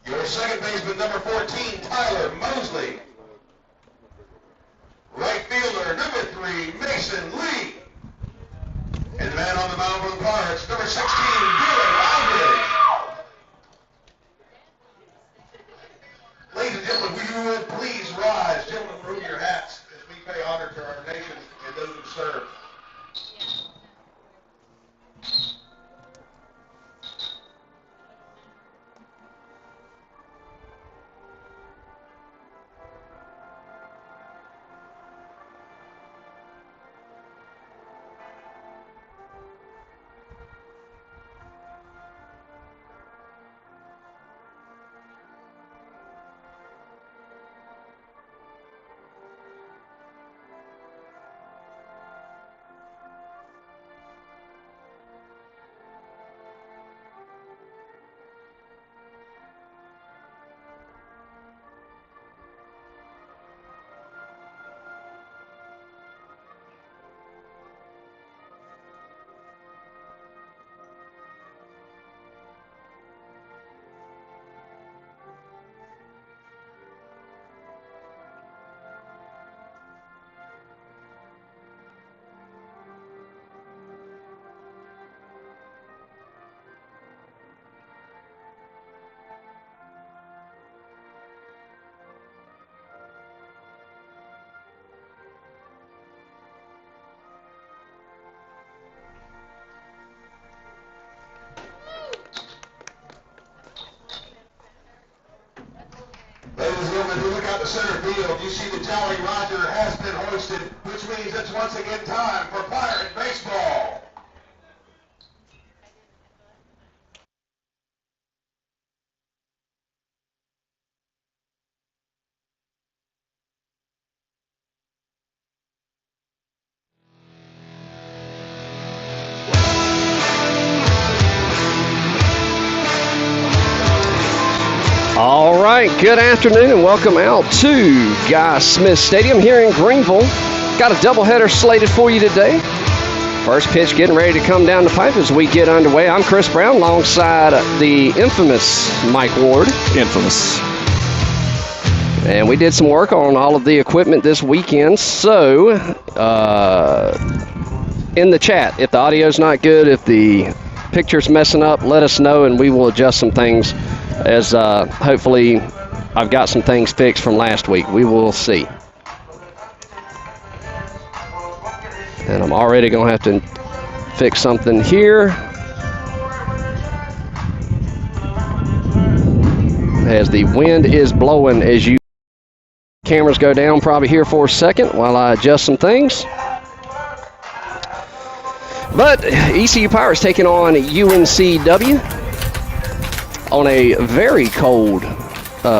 Your second baseman, number 14, Tyler Mosley. Right fielder, number 3, Mason Lee. And the man on the mound for the Pirates, number 16, Dylan Aldridge. Ladies and gentlemen, will you would please rise. Gentlemen, remove your hats as we pay honor to our nation and those who serve. Ladies and gentlemen, if you look out to center field, you see the Jolly Roger has been hoisted, which means it's once again time for Pirate baseball. All right, good afternoon and welcome out to Guy Smith Stadium here in Greenville. Got a doubleheader slated for you today. First pitch getting ready to come down the pipe as we get underway. I'm Chris Brown alongside the infamous Mike Ward. Infamous. And we did some work on all of the equipment this weekend. So, in the chat, if the audio's not good, if the picture's messing up, let us know and we will adjust some things as hopefully I've got some things fixed from last week. We will see. And I'm already going to have to fix something here. As the wind is blowing as you cameras go down probably here for a second while I adjust some things. But ECU Pirates taking on UNCW on a very cold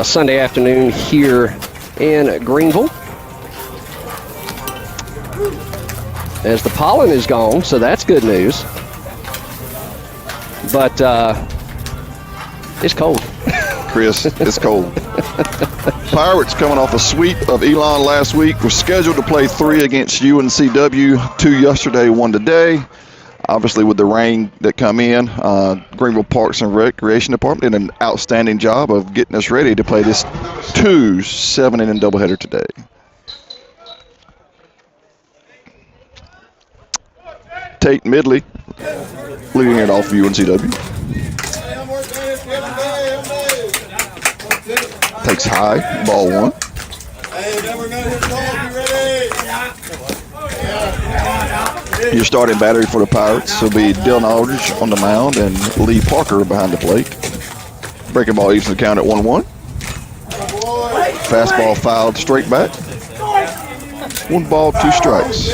Sunday afternoon here in Greenville. As the pollen is gone, so that's good news. But it's cold. Chris, it's cold. Pirates coming off a sweep of Elon last week. Were scheduled to play 3 against UNCW, 2 yesterday, 1 today. Obviously, with the rain that come in, Greenville Parks and Recreation Department did an outstanding job of getting us ready to play this 2 7-inning doubleheader today. Tate Midley leading it off for UNCW. Takes high, ball 1. Your starting battery for the Pirates will be Dylan Aldridge on the mound and Lee Parker behind the plate. Breaking ball evens the count at 1-1. Fastball fouled straight back. 1 ball, 2 strikes.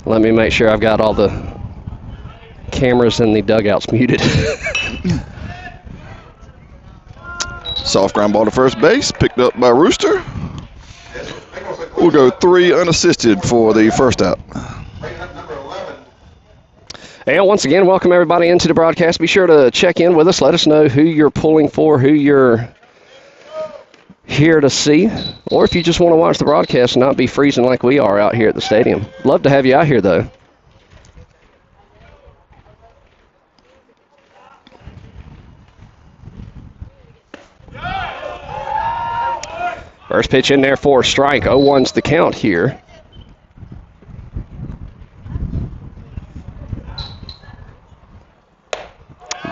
Let me make sure I've got all the cameras in the dugouts muted. Soft ground ball to first base, picked up by Rooster. We'll go 3 unassisted for the first out. And once again, welcome everybody into the broadcast. Be sure to check in with us. Let us know who you're pulling for, who you're here to see, or if you just want to watch the broadcast and not be freezing like we are out here at the stadium. Love to have you out here, though. First pitch in there for a strike. 0-1's the count here.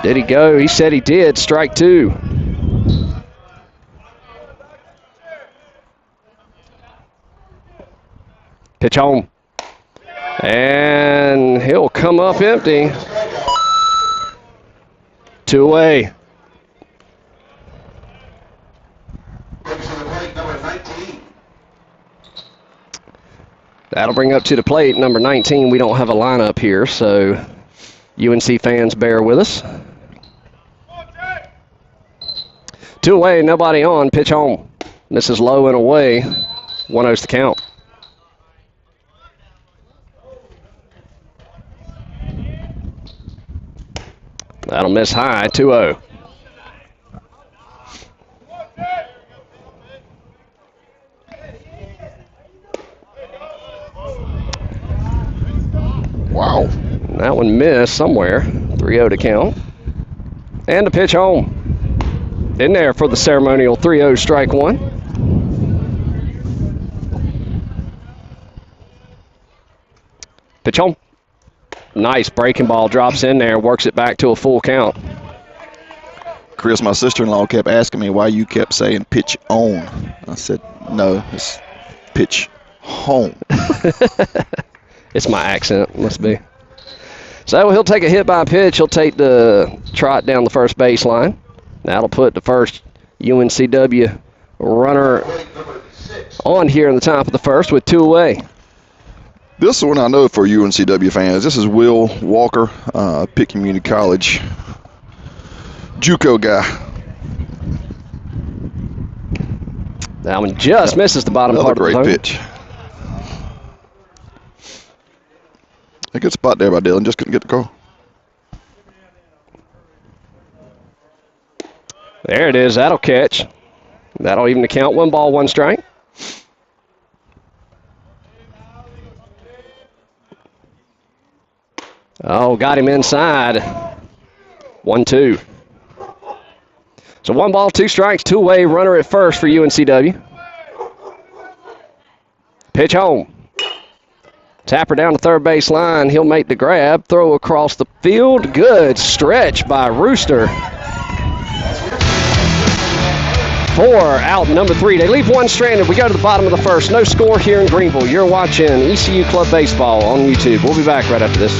Did he go? He said he did. Strike 2. Pitch home. And he'll come up empty. 2 away. That'll bring up to the plate number 19. We don't have a lineup here, so UNC fans bear with us. 2 away, nobody on. Pitch home. This is low and away. 1-0's the count. That'll miss high. 2-0. Wow. That one missed somewhere. 3-0 to count. And the pitch home. In there for the ceremonial 3-0 strike 1. Pitch home. Nice breaking ball, drops in there, works it back to a full count. Chris, my sister-in-law, kept asking me why you kept saying pitch on. I said, no, it's pitch home. It's my accent, must be. So he'll take a hit by pitch. He'll take the trot down the first baseline. That'll put the first UNCW runner on here in the top of the first with 2 away. This one I know for UNCW fans. This is Will Walker, Pitt Community College JUCO guy. That one just misses the bottom Another part of the great zone. pitch. A good spot there by Dylan. Just couldn't get the call. There it is. That'll catch. That'll even the count. 1 ball, 1 strike. Oh, got him inside. 1-2. So 1 ball, 2 strikes, 2 away, runner at first for UNCW. Pitch home. Tapper down the third base line. He'll make the grab. Throw across the field. Good stretch by Rooster. 4 out, number 3. They leave 1 stranded. We go to the bottom of the first. No score here in Greenville. You're watching ECU Club Baseball on YouTube. We'll be back right after this.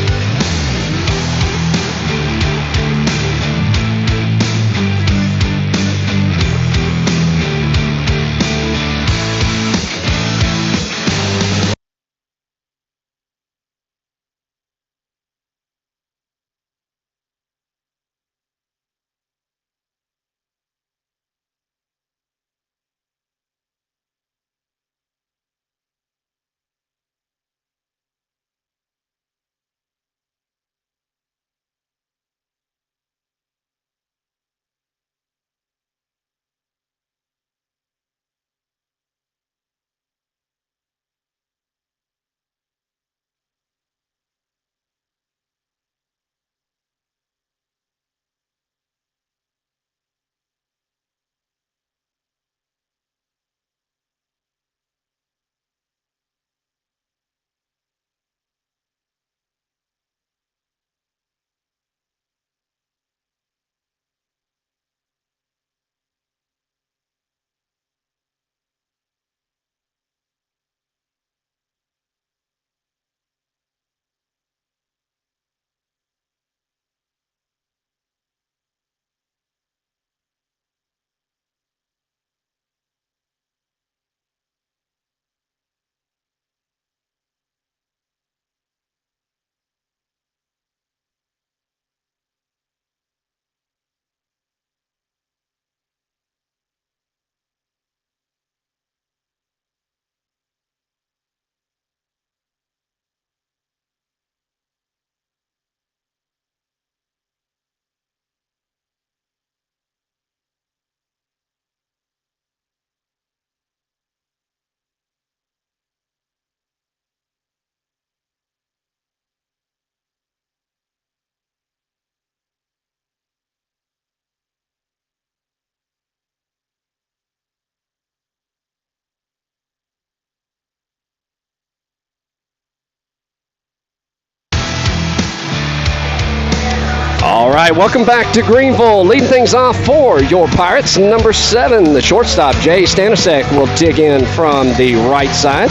All right, welcome back to Greenville. Leading things off for your Pirates, number 7, the shortstop, Jay Stanisiak, will dig in from the right side.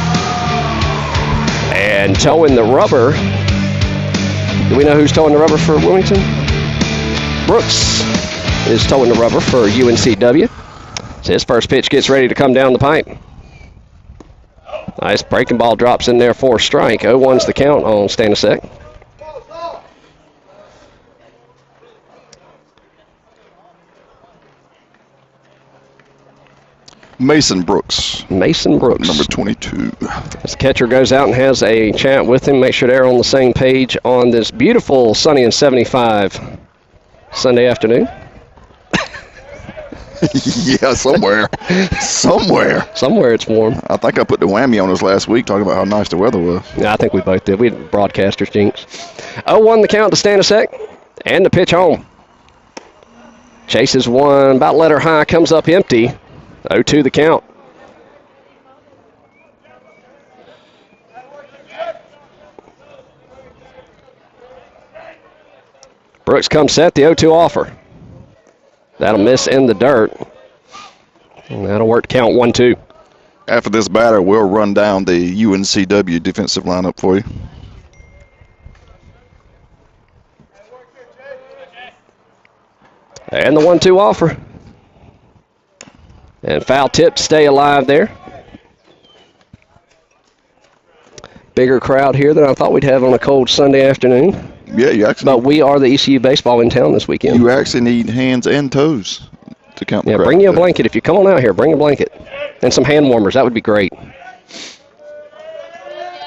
And towing the rubber. Do we know who's towing the rubber for Wilmington? Brooks is towing the rubber for UNCW. So his first pitch gets ready to come down the pipe. Nice breaking ball drops in there for a strike. 0-1's the count on Stanisiak. Mason Brooks. Mason Brooks. Number 22. As the catcher goes out and has a chat with him, make sure they're on the same page on this beautiful sunny and 75 Sunday afternoon. Yeah, somewhere. Somewhere it's warm. I think I put the whammy on us last week talking about how nice the weather was. Yeah, I think we both did. We had broadcasters jinx. 0-1 the count to Stanisiak. And the pitch home. Chases one, about letter high, comes up empty. 0-2 the count. Brooks comes set, the 0-2 offer. That'll miss in the dirt. And that'll work to count 1-2. After this batter, we'll run down the UNCW defensive lineup for you. And the 1-2 offer. And foul tip to stay alive there. Bigger crowd here than I thought we'd have on a cold Sunday afternoon. Yeah, you actually. But we are the ECU baseball in town this weekend. You actually need hands and toes to count the crowd. Bring you a blanket. If you come on out here, bring a blanket. And some hand warmers. That would be great.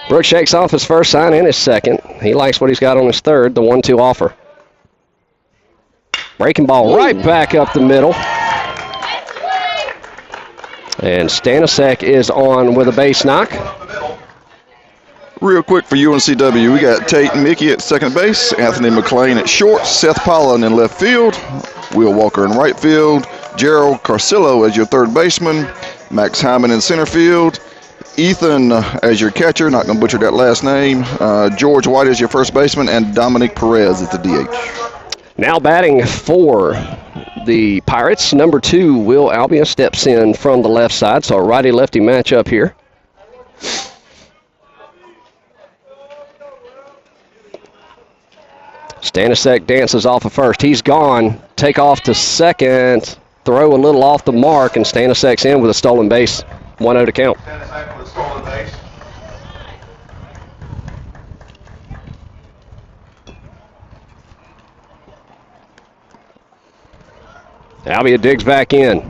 Brooks shakes off his first sign and his second. He likes what he's got on his third, the 1-2 offer. Breaking ball right back up the middle. And Stanisiak is on with a base knock. Real quick for UNCW, we got Tate Mickey at second base, Anthony McLean at short, Seth Pollan in left field, Will Walker in right field, Gerald Carcillo as your third baseman, Max Hyman in center field, Ethan as your catcher, not going to butcher that last name, George White as your first baseman, and Dominic Perez as the DH. Now batting for the Pirates, number 2, Will Albia steps in from the left side, so a righty-lefty matchup here. Stanisiak dances off of first. He's gone. Take off to second. Throw a little off the mark, and Stanisiak's in with a stolen base. 1-0 to count. Stanisiak with a stolen base. Albia digs back in.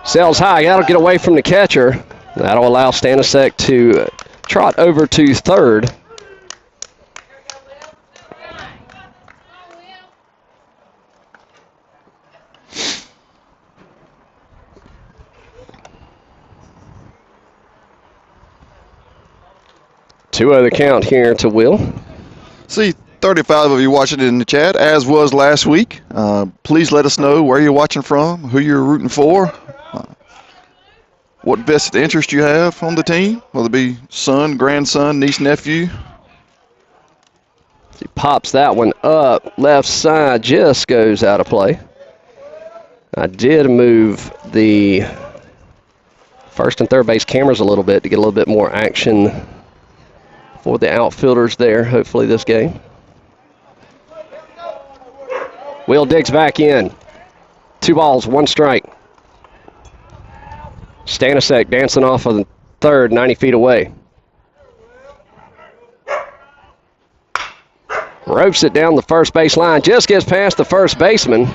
Sails high. That'll get away from the catcher. That'll allow Stanisiak to trot over to third. Two other count here to Will. See 35 of you watching in the chat, as was last week. Please let us know where you're watching from, who you're rooting for, what vested interest you have on the team, whether it be son, grandson, niece, nephew. He pops that one up. Left side just goes out of play. I did move the first and third base cameras a little bit to get a little bit more action for the outfielders there, hopefully this game. Will digs back in. 2 balls, 1 strike. Stanisiak dancing off of the third, 90 feet away. Ropes it down the first base line, just gets past the first baseman.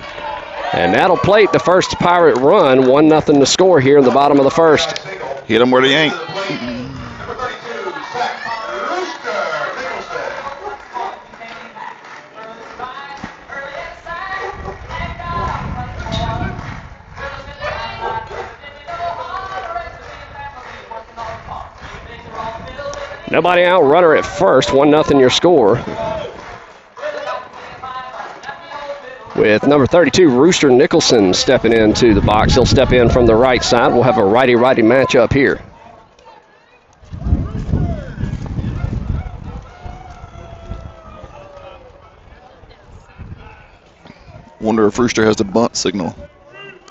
And that'll plate the first Pirate run. 1-0 to score here in the bottom of the first. Hit them where they ain't. Number 32, Zach Nicholson. Nobody out, runner at first. 1-0 your score. with number 32, Rooster Nicholson, stepping into the box. He'll step in from the right side. We'll have a righty-righty matchup here. Wonder if Rooster has the bunt signal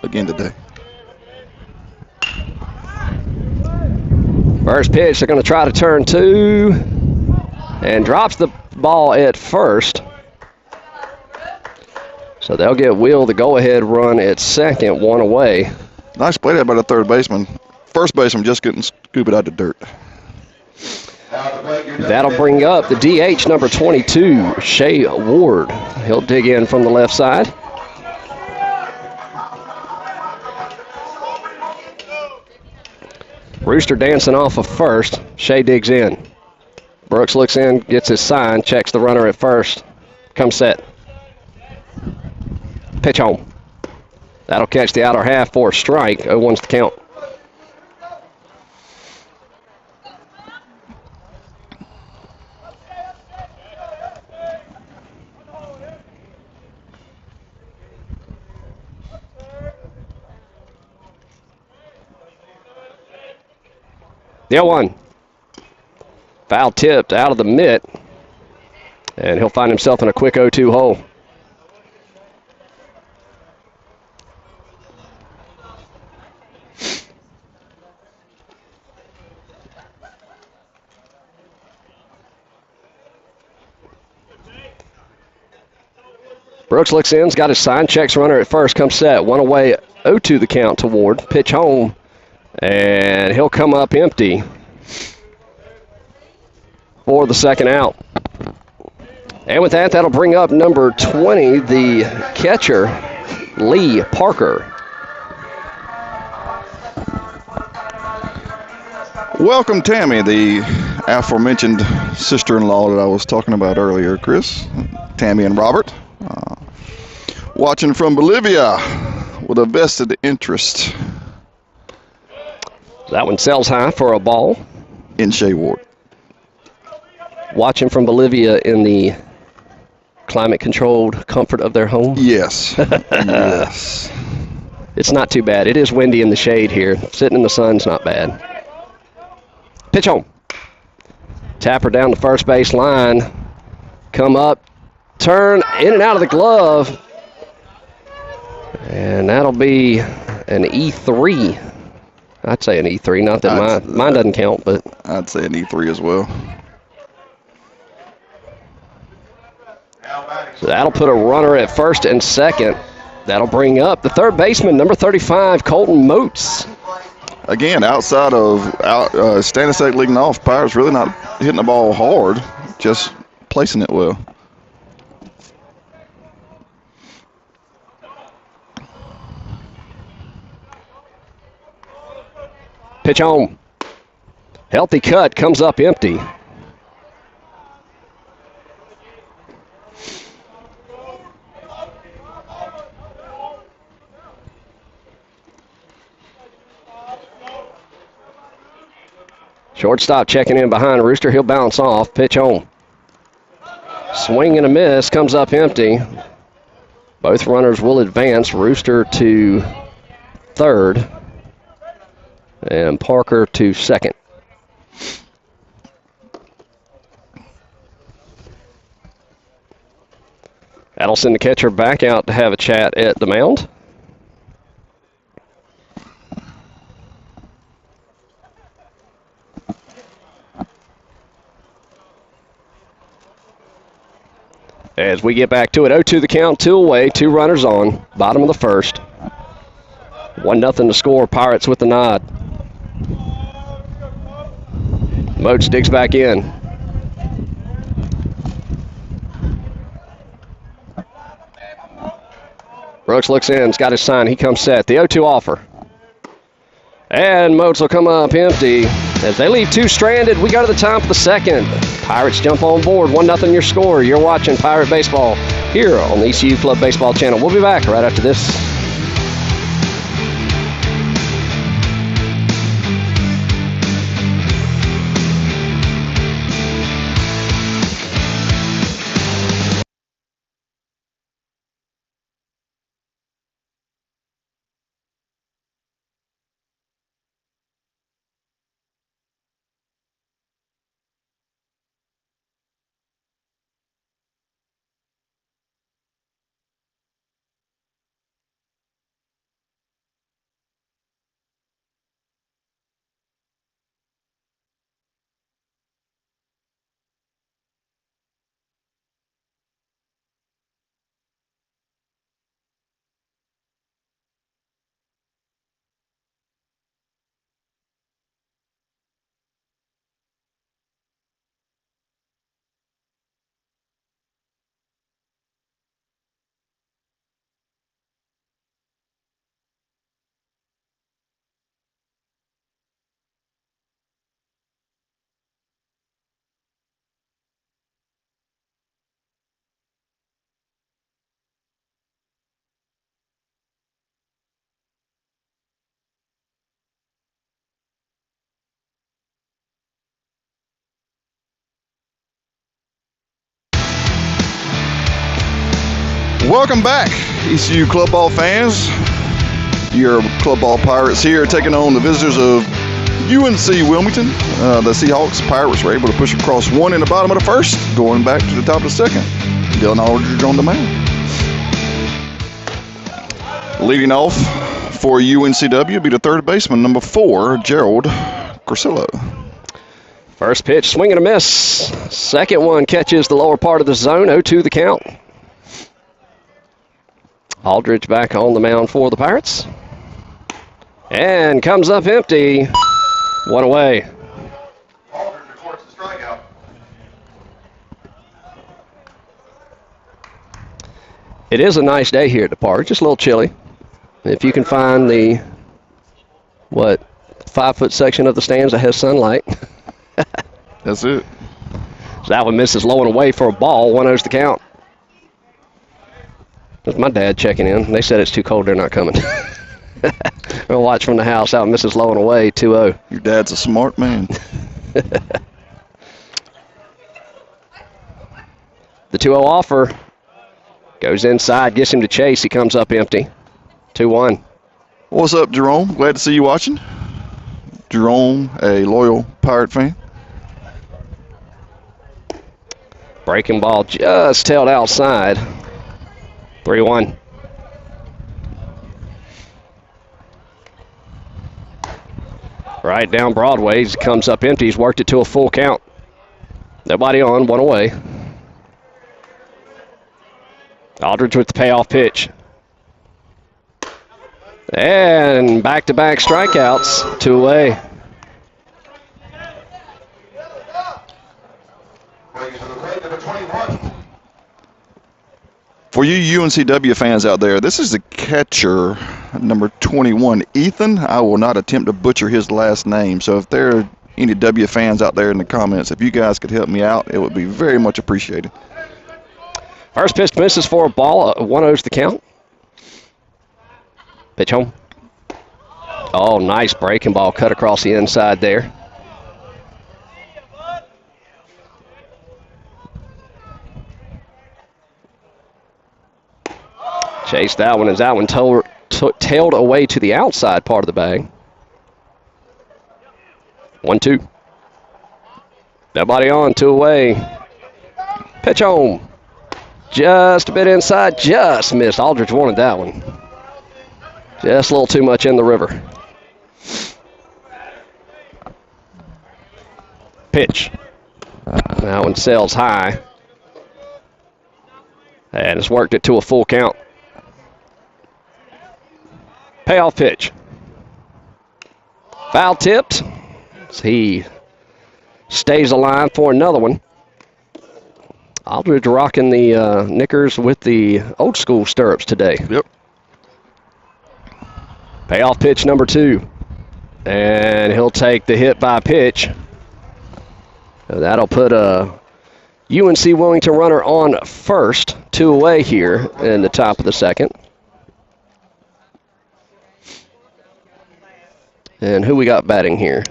again today. First pitch, they're going to try to turn two, and drops the ball at first. So they'll get Will the go-ahead run at second, one away. Nice play there by the third baseman. First baseman just couldn't scoop it out of the dirt. That'll bring up the DH, number 22, Shea Ward. He'll dig in from the left side. Rooster dancing off of first. Shea digs in. Brooks looks in, gets his sign, checks the runner at first. Comes set. Pitch home. That'll catch the outer half for a strike. 0-1's the count. The 0-1. Foul tipped out of the mitt, and he'll find himself in a quick 0-2 hole. Brooks looks in, has got his sign, checks runner at first, comes set. One away, 0-2 the count to Ward. Pitch home, and he'll come up empty for the second out. And with that, that'll bring up number 20, the catcher, Lee Parker. Welcome, Tammy, the aforementioned sister-in-law that I was talking about earlier, Chris. Tammy and Robert. Watching from Bolivia with a vested interest. That one sells high for a ball. In Shea Ward. Watching from Bolivia in the climate-controlled comfort of their home. Yes. Yes. It's not too bad. It is windy in the shade here. Sitting in the sun's not bad. Pitch home. Tapper down the first base line. Come up. Turn in and out of the glove. And that'll be an E3. I'd say an E3. Not that mine doesn't count, but I'd say an E3 as well. So that'll put a runner at first and second. That'll bring up the third baseman, number 35, Colton Moats. Again, outside of Stanisiak leading off, Pirates really not hitting the ball hard, just placing it well. Pitch home. Healthy cut, comes up empty. Shortstop checking in behind Rooster. He'll bounce off. Pitch home. Swing and a miss. Comes up empty. Both runners will advance. Rooster to third. And Parker to second. That'll send the catcher back out to have a chat at the mound. As we get back to it, 0-2 the count, 2 away, 2 runners on, bottom of the first. 1-0 to score, Pirates with the nod. Moats digs back in. Brooks looks in, he's got his sign, he comes set. The 0-2 offer. And Moats will come up empty. As they leave 2 stranded, we go to the top of the second. Pirates jump on board, 1-0 your score. You're watching Pirate Baseball here on the ECU Club Baseball channel. We'll be back right after this. Welcome back, ECU Club Ball fans. Your Club Ball Pirates here taking on the visitors of UNC Wilmington. The Seahawks Pirates were able to push across one in the bottom of the first, going back to the top of the second. Dylan Aldridge on the mound. Leading off for UNCW be the third baseman, number 4, Gerald Corsillo. First pitch, swing and a miss. Second one catches the lower part of the zone, 0-2 the count. Aldridge back on the mound for the Pirates. And comes up empty. One away. Aldridge reports the strikeout. It is a nice day here at the park, just a little chilly. If you can find the, 5-foot section of the stands that has sunlight. That's it. So that one misses low and away for a ball, 1-0's the count. That's my dad checking in. They said it's too cold, they're not coming. We'll watch from the house out, misses low and away, 2-0. Your dad's a smart man. The 2-0 offer goes inside, gets him to chase. He comes up empty. 2-1. What's up, Jerome? Glad to see you watching. Jerome, a loyal Pirate fan. Breaking ball just tailed outside. 3-1. Right down Broadway. He comes up empty. He's worked it to a full count. Nobody on, one away. Aldridge with the payoff pitch. And back-to-back strikeouts, 2 away. For you UNCW fans out there, this is the catcher, number 21, Ethan. I will not attempt to butcher his last name, so if there are any W fans out there in the comments, if you guys could help me out, it would be very much appreciated. First pitch misses for a ball, 1-0's the count. Pitch home. Oh, nice breaking ball cut across the inside there. Chase that one as that one tailed away to the outside part of the bag. 1-2. Nobody on, 2 away. Pitch home. Just a bit inside, just missed. Aldridge wanted that one. Just a little too much in the river. Pitch. That one sails high. And it's worked it to a full count. Payoff pitch. Foul tipped. He stays alive for another one. Aldridge rocking the knickers with the old school stirrups today. Yep. Payoff pitch number 2. And he'll take the hit by pitch. So that'll put a UNC Wilmington runner on first. 2 away here in the top of the second. And who we got batting here?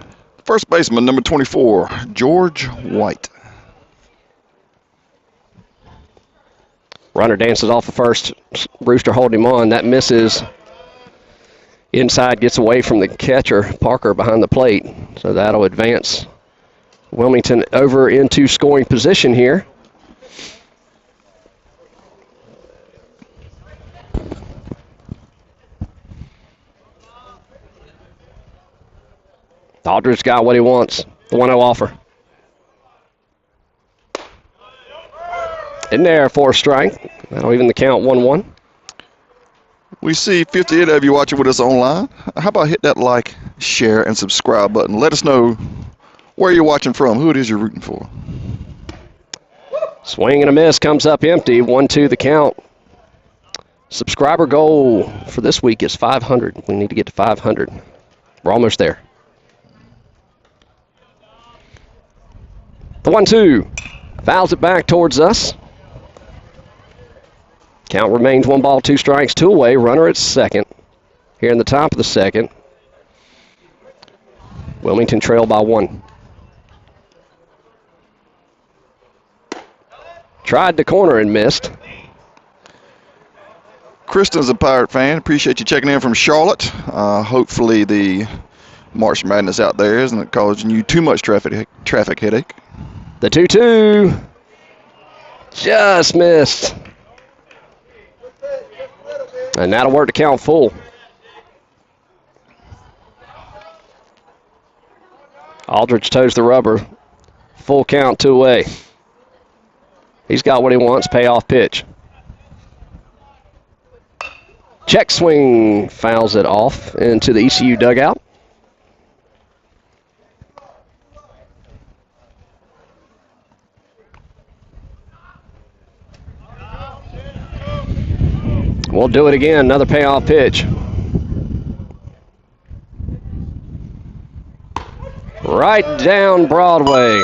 First baseman, number 24, George White. Runner dances off the first. Brewster holding him on. That misses. Inside gets away from the catcher, Parker, behind the plate. So that'll advance Wilmington over into scoring position here. Aldridge got what he wants. The 1-0 offer. In there for a strike. That'll even the count 1-1. We see 58 of you watching with us online. How about hit that like, share, and subscribe button? Let us know where you're watching from, who it is you're rooting for. Swing and a miss, comes up empty. 1-2 the count. Subscriber goal for this week is 500. We need to get to 500. We're almost there. The 1-2. Fouls it back towards us. Count remains 1 ball, 2 strikes, 2 away. Runner at second. Here in the top of the second. Wilmington trailed by 1. Tried the corner and missed. Kristen's a Pirate fan. Appreciate you checking in from Charlotte. Hopefully the March Madness out there isn't causing you too much traffic headache. The 2-2. Just missed. And that'll work to count full. Aldridge toes the rubber. Full count, 2 away. He's got what he wants, payoff pitch. Check swing, fouls it off into the ECU dugout. We'll do it again, another payoff pitch. Right down Broadway.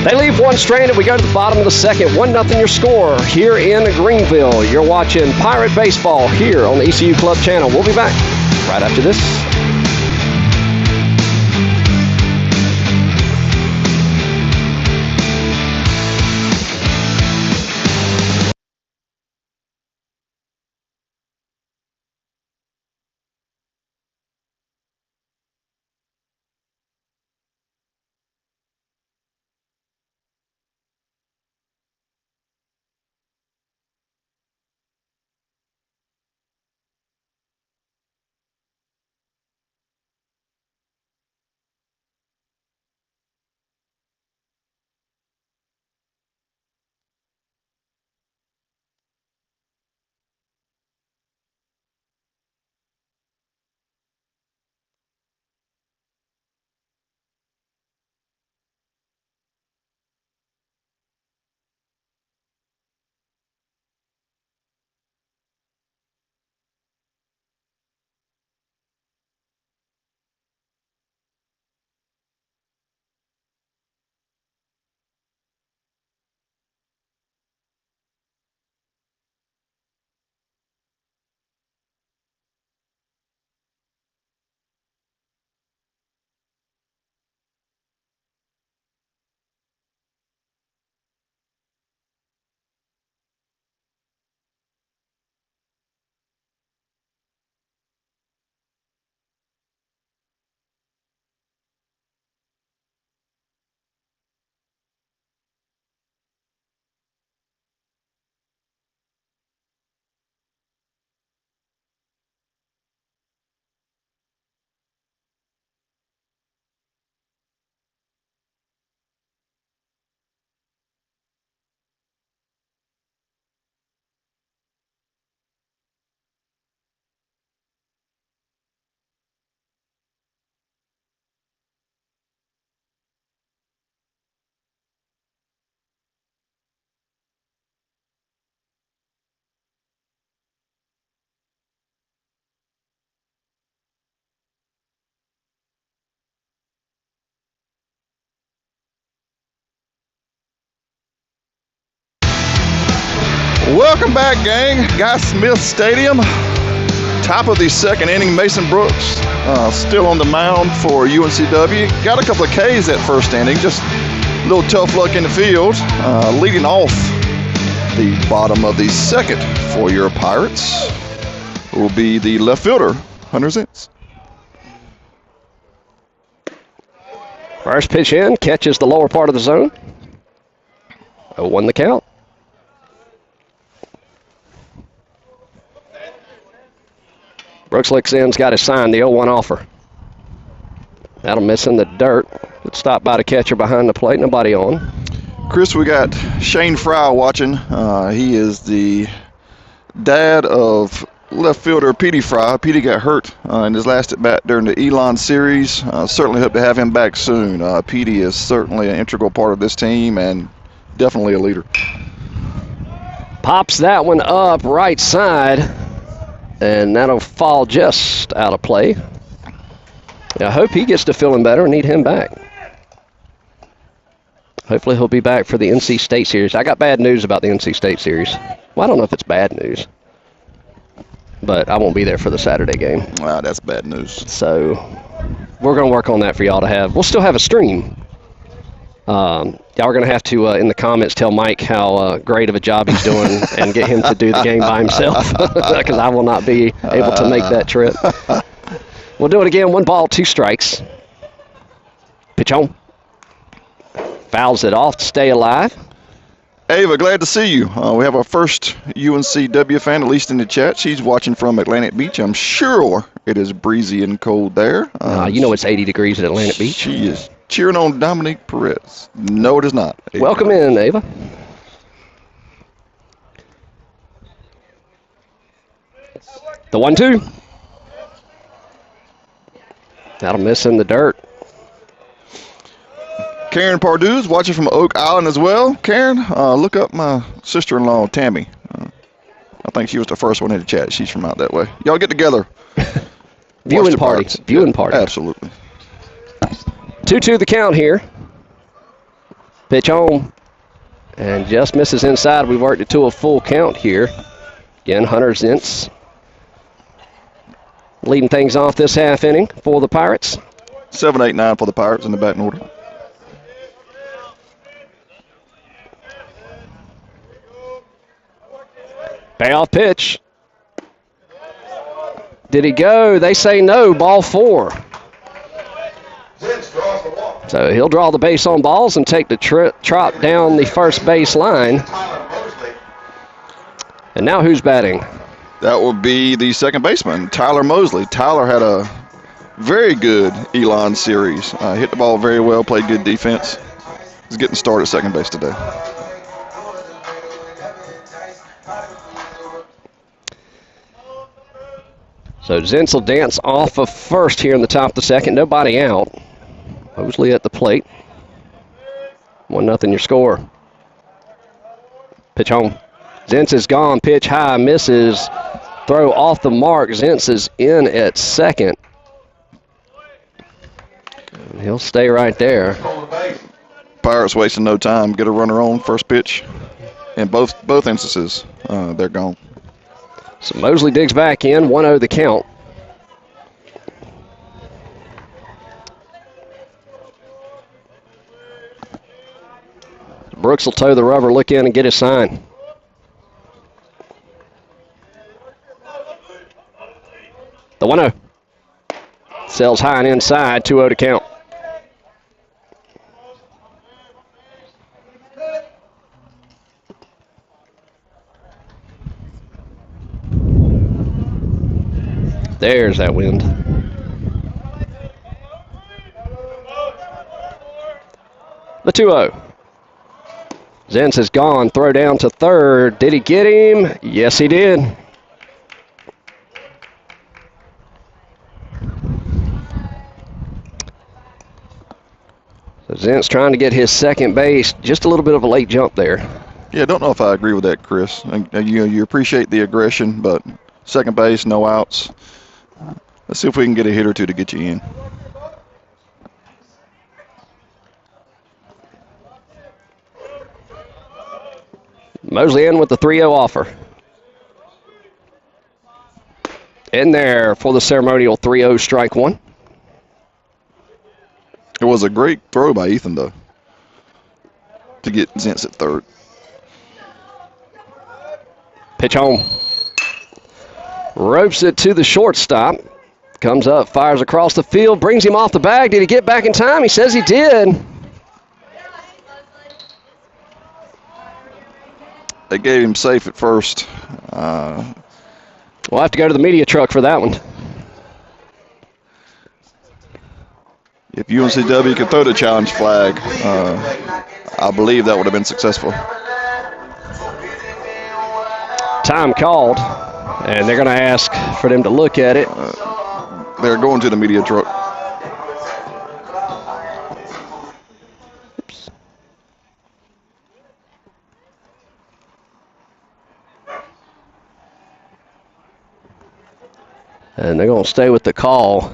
They leave one stranded. We go to the bottom of the second. 1-0 your score here in Greenville. You're watching Pirate Baseball here on the ECU Club channel. We'll be back right after this. Welcome back, gang. Guy Smith Stadium. Top of the second inning. Mason Brooks still on the mound for UNCW. Got a couple of Ks that first inning. Just a little tough luck in the field. Leading off the bottom of the second for your Pirates will be the left fielder, Hunter Zentz. First pitch in, catches the lower part of the zone. 0-1 the count. Brooks looks in's got his sign, the 0-1 offer. That'll miss in the dirt. Let's stop by the catcher behind the plate. Nobody on. Chris, we got Shane Fry watching. He is the dad of left fielder Petey Fry. Petey got hurt in his last at bat during the Elon series. Certainly hope to have him back soon. Petey is certainly an integral part of this team and definitely a leader. Pops that one up right side, and that'll fall just out of play. I hope he gets to feeling better and need him back. Hopefully he'll be back for the NC State series. I got bad news about the NC State series. Well, I don't know if it's bad news, but I won't be there for the Saturday game. Wow, that's bad news. So we're going to work on that for y'all to have. We'll still have a stream. Y'all are going to have to, in the comments, tell Mike how great of a job he's doing and get him to do the game by himself, because I will not be able to make that trip. We'll do it again. 1 ball, 2 strikes. Pitch home. Fouls it off to stay alive. Ava, glad to see you. We have our first UNCW fan, at least in the chat. She's watching from Atlantic Beach. I'm sure it is breezy and cold there. You know it's 80 degrees at Atlantic Beach. She is cheering on Dominique Perez. No, it is not. Welcome in, Ava. The 1-2. That'll miss in the dirt. Karen Pardue's watching from Oak Island as well. Karen, look up my sister-in-law, Tammy. I think she was the first one in the chat. She's from out that way. Y'all get together. Viewing party. Viewing party. Absolutely. 2-2 the count here. Pitch home. And just misses inside. We've worked it to a full count here. Again, Hunter Zentz leading things off this half inning for the Pirates. 7-8-9 for the Pirates in the batting order. Payoff pitch. Did he go? They say no. Ball 4. So he'll draw the base on balls and take the trot down the first base line. And now who's batting? That will be the second baseman, Tyler Mosley. Tyler had a very good Elon series. Hit the ball very well, played good defense. He's getting started at second base today. So Zentz will dance off of first here in the top of the second. Nobody out. Mosley at the plate. 1-0 your score. Pitch home. Zentz is gone. Pitch high. Misses. Throw off the mark. Zentz is in at second. And he'll stay right there. Pirates wasting no time. Get a runner on first pitch. In both instances, they're gone. So Mosley digs back in, 1-0 the count. Brooks will toe the rubber, look in and get his sign. The 1-0. Sells high and inside, 2-0 to count. There's that wind. The 2-0. Zentz is gone. Throw down to third. Did he get him? Yes, he did. So Zentz trying to get his second base. Just a little bit of a late jump there. Yeah, I don't know if I agree with that, Chris. You appreciate the aggression, but second base, no outs. Let's see if we can get a hit or two to get you in. Mosley in with the 3-0 offer. In there for the ceremonial 3-0 strike one. It was a great throw by Ethan, though, to get Zentz at third. Pitch home. Ropes it to the shortstop. Comes up, fires across the field, brings him off the bag. Did he get back in time? He says he did. They gave him safe at first. We'll have to go to the media truck for that one. If UNCW could throw the challenge flag, I believe that would have been successful. Time called, and they're going to ask for them to look at it. They're going to the media truck. Oops. And they're going to stay with the call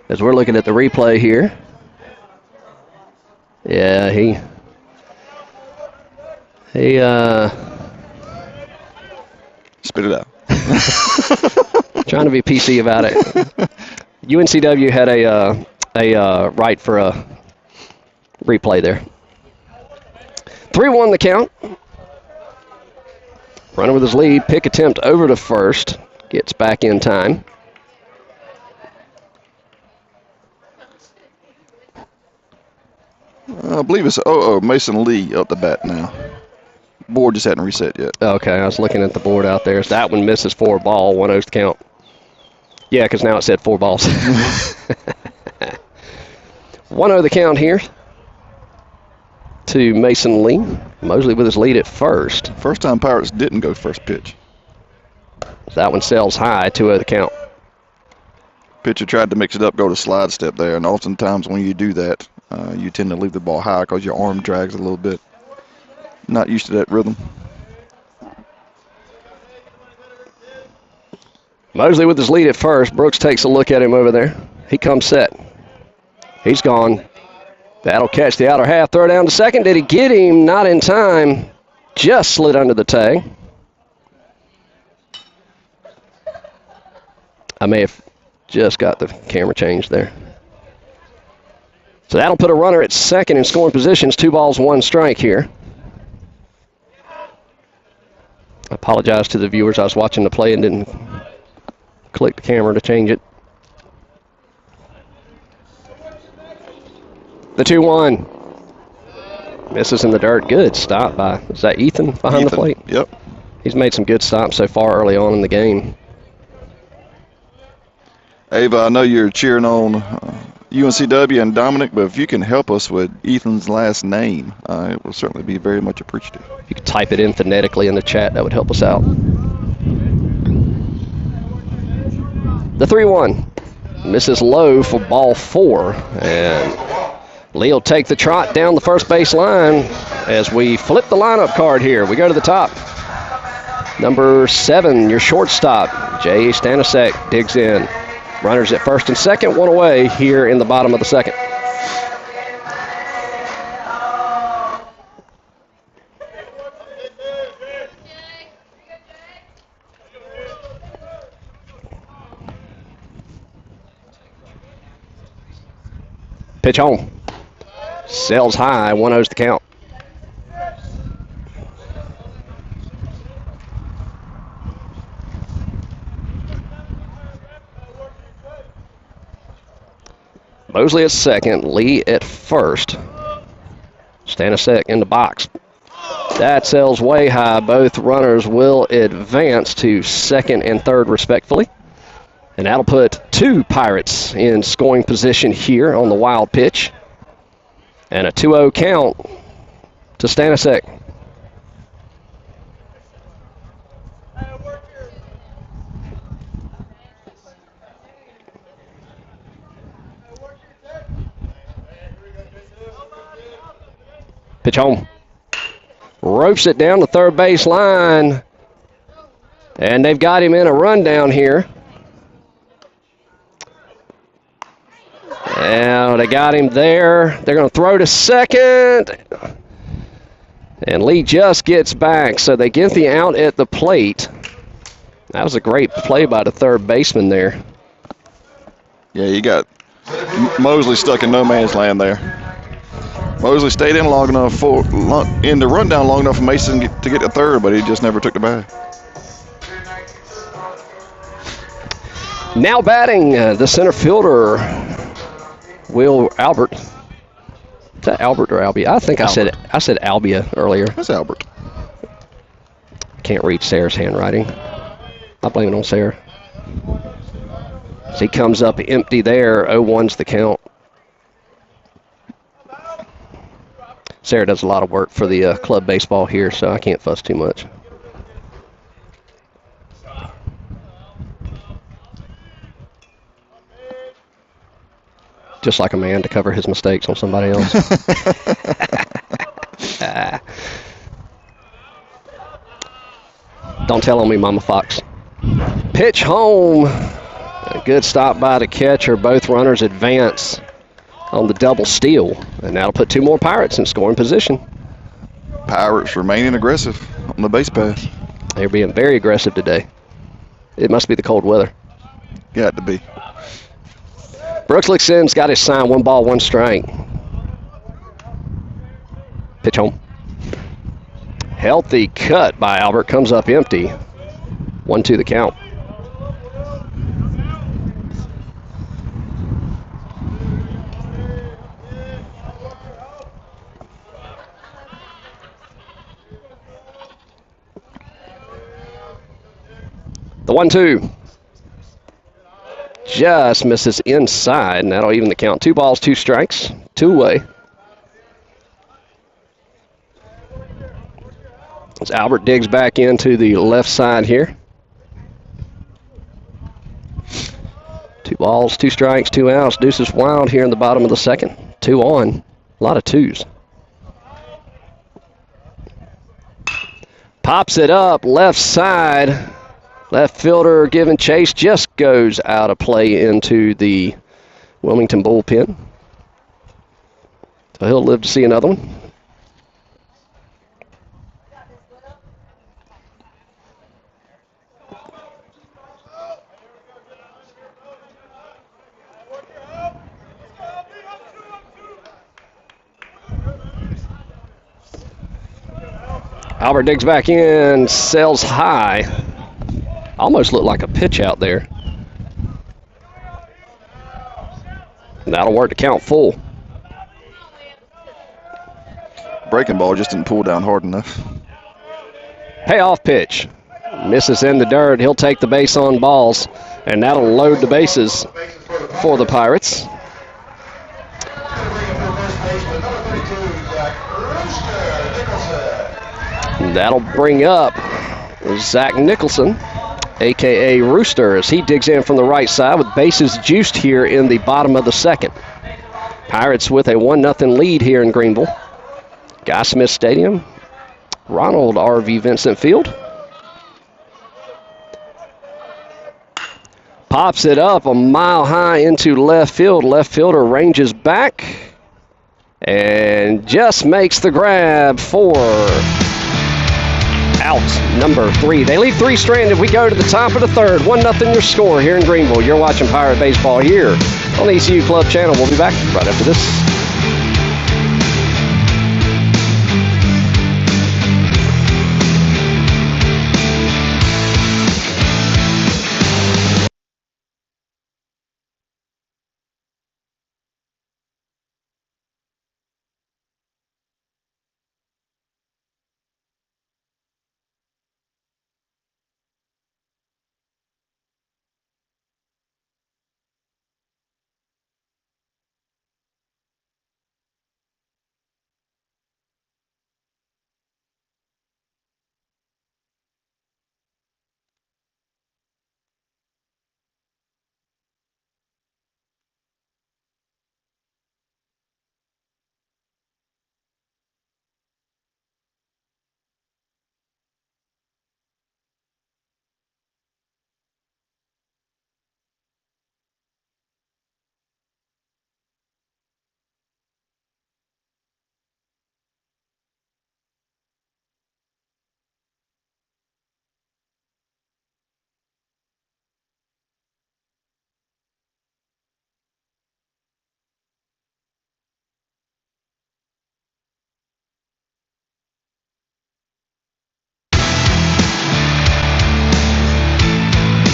as we're looking at the replay here. Yeah, he spit it out. Trying to be PC about it. UNCW had a right for a replay there. 3-1 the count. Runner with his lead. Pick attempt over to first. Gets back in time. I believe it's Mason Lee up the bat now. Board just hadn't reset yet. Okay, I was looking at the board out there. So that one misses 4 ball, 1-0 the count. Yeah, because now it said 4 balls. 1-0 the count here to Mason Lee. Mosley with his lead at first. First time Pirates didn't go first pitch. So that one sails high, 2-0 the count. Pitcher tried to mix it up, go to slide step there, and oftentimes when you do that, you tend to leave the ball high because your arm drags a little bit. Not used to that rhythm. Mosley with his lead at first. Brooks takes a look at him over there. He comes set. He's gone. That'll catch the outer half. Throw down to second. Did he get him? Not in time. Just slid under the tag. I may have just got the camera changed there. So that'll put a runner at second in scoring positions. 2 balls, 1 strike here. I apologize to the viewers. I was watching the play and didn't click the camera to change it. The 2-1. Misses in the dirt. Good stop by, is that Ethan behind the plate? Yep. He's made some good stops so far early on in the game. Ava, I know you're cheering on UNCW and Dominic, but if you can help us with Ethan's last name, it will certainly be very much appreciative. If you could type it in phonetically in the chat, that would help us out. The 3-1 misses low for ball 4, and Lee will take the trot down the first base line as we flip the lineup card here. We go to the top. Number 7, your shortstop, Jay Stanisiak, digs in. Runners at first and second, 1 away here in the bottom of the second. Pitch home. Sails high, 1-0's the count. Mosley at second, Lee at first. Stanisiak in the box. That sails way high. Both runners will advance to second and third respectfully. And that'll put 2 Pirates in scoring position here on the wild pitch. And a 2-0 count to Stanisiak. Pitch home. Ropes it down the third base line. And they've got him in a rundown here. Now they got him there. They're going to throw to second. And Lee just gets back, so they get the out at the plate. That was a great play by the third baseman there. Yeah, you got Mosley stuck in no man's land there. Mosley stayed in long enough in the rundown long enough for Mason to get to third, but he just never took the bag. Now batting, the center fielder, Will Albert. Is that Albert or Albia? I think Albert. I said Albia earlier. That's Albert. Can't read Sarah's handwriting. I blame it on Sarah. So he comes up empty there. 0-1's the count. Sarah does a lot of work for the club baseball here, so I can't fuss too much. Just like a man to cover his mistakes on somebody else. Don't tell on me, Mama Fox. Pitch home. A good stop by the catcher. Both runners advance on the double steal. And that'll put 2 more Pirates in scoring position. Pirates remaining aggressive on the base pass. They're being very aggressive today. It must be the cold weather. Got to be. Brooks looks in, got his sign, 1 ball, 1 strike. Pitch home. Healthy cut by Albert. Comes up empty. 1-2 the count. The 1-2. Just misses inside, and that'll even the count. 2 balls, 2 strikes, 2 away. As Albert digs back into the left side here. 2 balls, 2 strikes, 2 outs. Deuces wild here in the bottom of the second. 2 on. A lot of 2s. Pops it up, left side. Left fielder giving chase, just goes out of play into the Wilmington bullpen. So he'll live to see another one. Albert digs back in, sails high. Almost looked like a pitch out there. And that'll work to count full. Breaking ball just didn't pull down hard enough. Payoff pitch. Misses in the dirt. He'll take the base on balls, and that'll load the bases for the Pirates. And that'll bring up Zach Nicholson, a.k.a. Rooster, as he digs in from the right side with bases juiced here in the bottom of the second. Pirates with a 1-0 lead here in Greenville. Guy Smith Stadium, Ronald R.V. Vincent Field. Pops it up a mile high into left field. Left fielder ranges back and just makes the grab for out number 3. They leave 3 stranded. We go to the top of the third. 1-0 your score here in Greenville. You're watching Pirate Baseball here on the ECU Club channel. We'll be back right after this.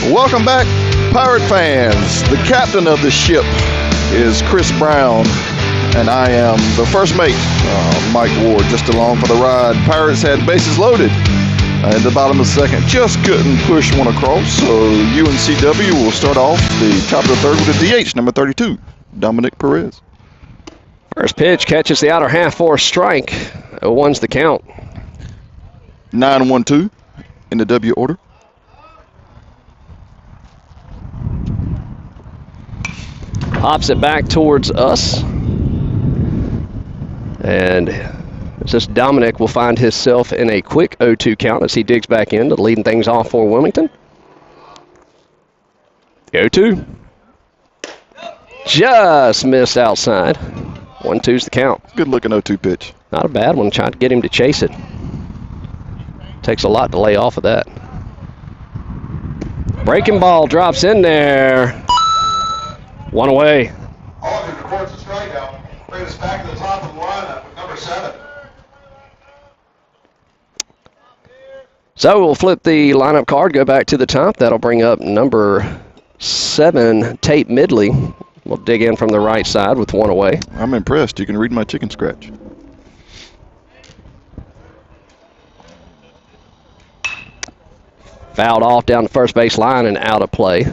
Welcome back, Pirate fans. The captain of the ship is Chris Brown, and I am the first mate, Mike Ward, just along for the ride. Pirates had bases loaded at the bottom of the second. Just couldn't push one across, so UNCW will start off the top of the third with a DH, number 32, Dominic Perez. First pitch catches the outer half for a strike. 0-1's the count. 9-1-2 in the W order. Pops it back towards us. And it's just Dominic will find himself in a quick 0-2 count as he digs back in to leading things off for Wilmington. 0-2. Just missed outside. 1-2's the count. Good looking 0-2 pitch. Not a bad one. Trying to get him to chase it. Takes a lot to lay off of that. Breaking ball drops in there. 1 away. All records a strikeout. Bring us back to the top of the lineup with number 7. So we'll flip the lineup card, go back to the top. That'll bring up number 7, Tate Midley. We'll dig in from the right side with 1 away. I'm impressed. You can read my chicken scratch. Fouled off down the first base line and out of play.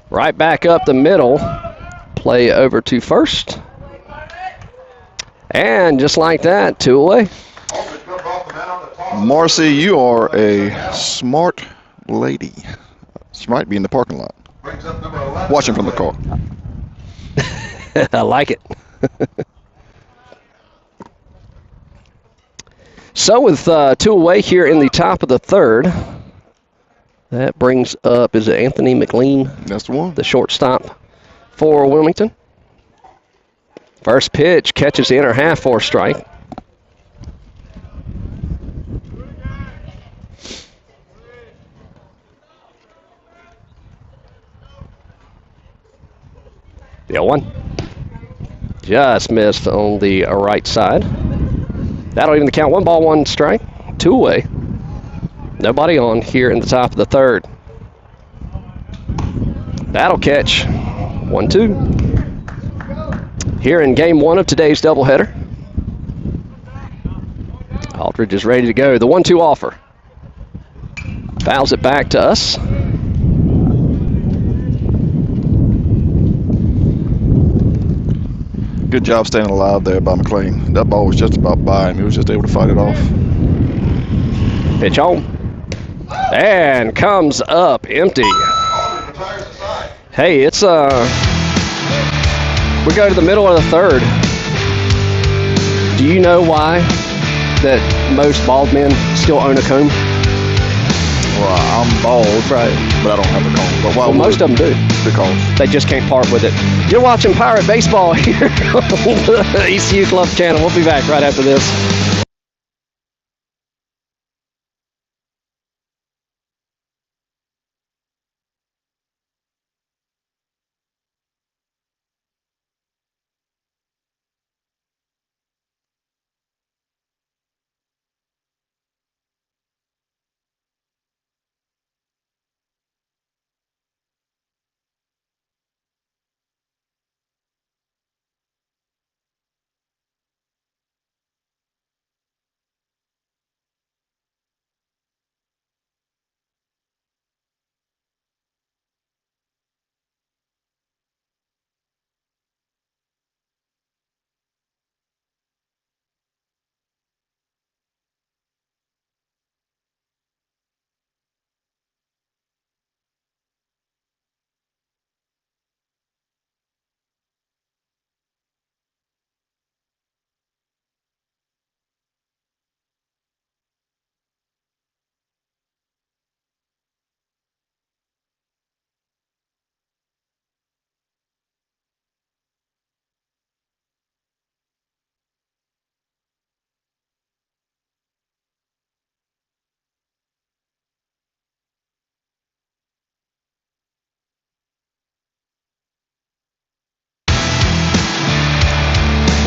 Right back up the middle. Play over to first. And just like that, 2 away. Marcy, you are a smart lady. She might be in the parking lot. Watching from the car. I like it. So with 2 away here in the top of the 3rd, that brings up, is it Anthony McLean? That's the one. The shortstop for Wilmington. First pitch catches the inner half for a strike. The 0-1. Just missed on the right side. That'll even the count. 1 ball, 1 strike. 2 away. Nobody on here in the top of the 3rd. That'll catch. 1-2. Here in game 1 of today's doubleheader. Aldridge is ready to go. The 1-2 offer. Fouls it back to us. Good job staying alive there by McLean. That ball was just about by him. He was just able to fight it off. Pitch home. And comes up empty. Hey, it's we go to the middle of the 3rd. Do you know why that most bald men still own a comb? Well, I'm bald, Right. but I don't have a comb. But why Well, would? most of them do. Because They just can't part with it. You're watching Pirate Baseball here on the ECU Club channel. We'll be back right after this.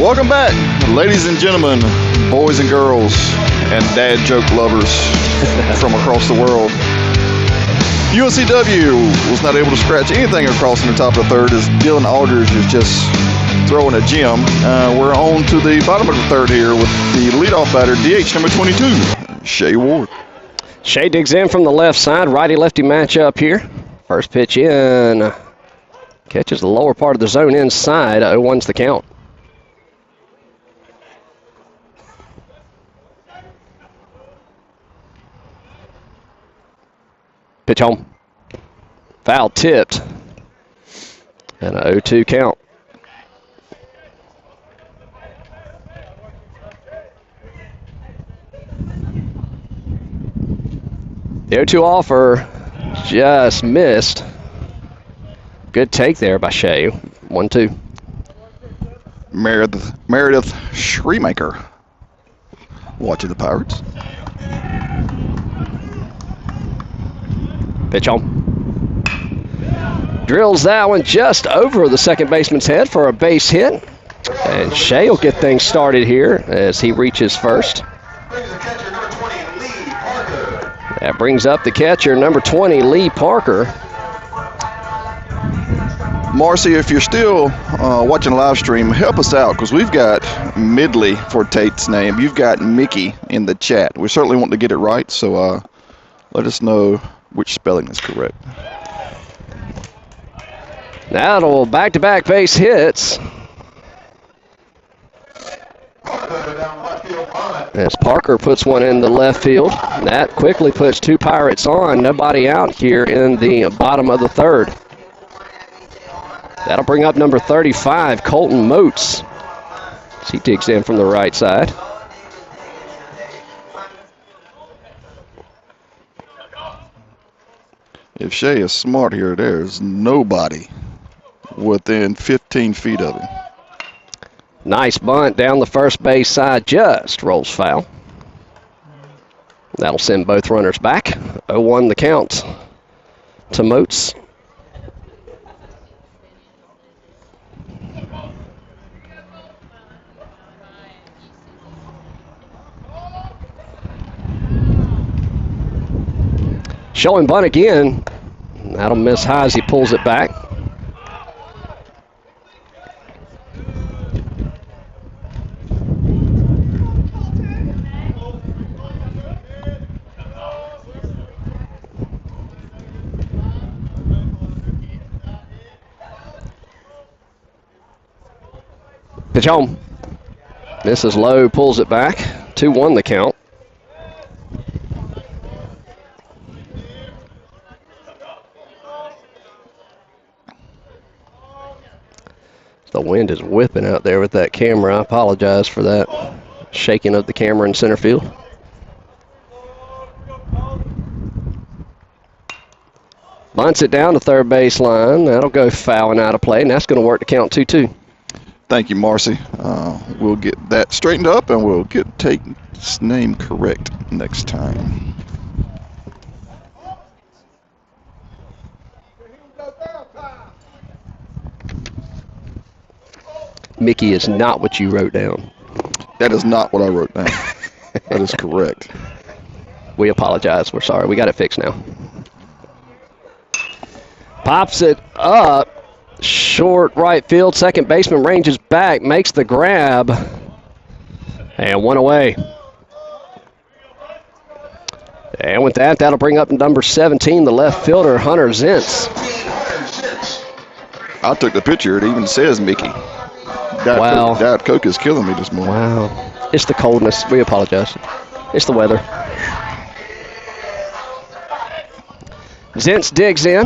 welcome back, ladies and gentlemen, boys and girls, and dad joke lovers from across the world. UNCW was not able to scratch anything across in the top of the 3rd as Dylan Aldridge is just throwing a gem. We're on to the bottom of the 3rd here with the leadoff batter, DH number 22, Shea Ward. Shea digs in from the left side. Righty-lefty matchup here. First pitch in. Catches the lower part of the zone inside. 0-1's the count. Pitch home. Foul tipped. And a 0-2 count. The 0-2 offer just missed. Good take there by Shea. 1-2. Meredith Schreemaker watching the Pirates. Pitch home. Drills that one just over the second baseman's head for a base hit. And Shea will get things started here as he reaches first. That brings up the catcher, number 20, Lee Parker. Marcy, if you're still watching live stream, help us out because we've got Midley for Tate's name. You've got Mickey in the chat. We certainly want to get it right, so let us know which spelling is correct. That'll back-to-back base hits. As Parker puts one in the left field. That quickly puts 2 Pirates on. Nobody out here in the bottom of the third. That'll bring up number 35, Colton Moats, as he digs in from the right side. If Shea is smart here, there's nobody within 15 feet of him. Nice bunt down the first base side, just rolls foul. That'll send both runners back. 0-1 the count to Moats. Showing bunt again. That'll miss high as he pulls it back. Pitch home. Misses low, pulls it back. 2-1 the count. The wind is whipping out there with that camera. I apologize for that shaking of the camera in center field. Bunts it down to third base line. That'll go foul and out of play, and that's going to work to count 2-2. Thank you, Marcy. We'll get that straightened up, and we'll get Tate's name correct next time. Mickey is not what you wrote down. That is not what I wrote down. That is correct. We apologize. We're sorry. We got it fixed now. Pops it up. Short right field. Second baseman ranges back. Makes the grab. And one away. And with that, that'll bring up number 17, the left fielder, Hunter Zentz. I took the picture. It even says Mickey. Diet Coke is killing me this morning. Wow. It's the coldness. We apologize. It's the weather. Zentz digs in.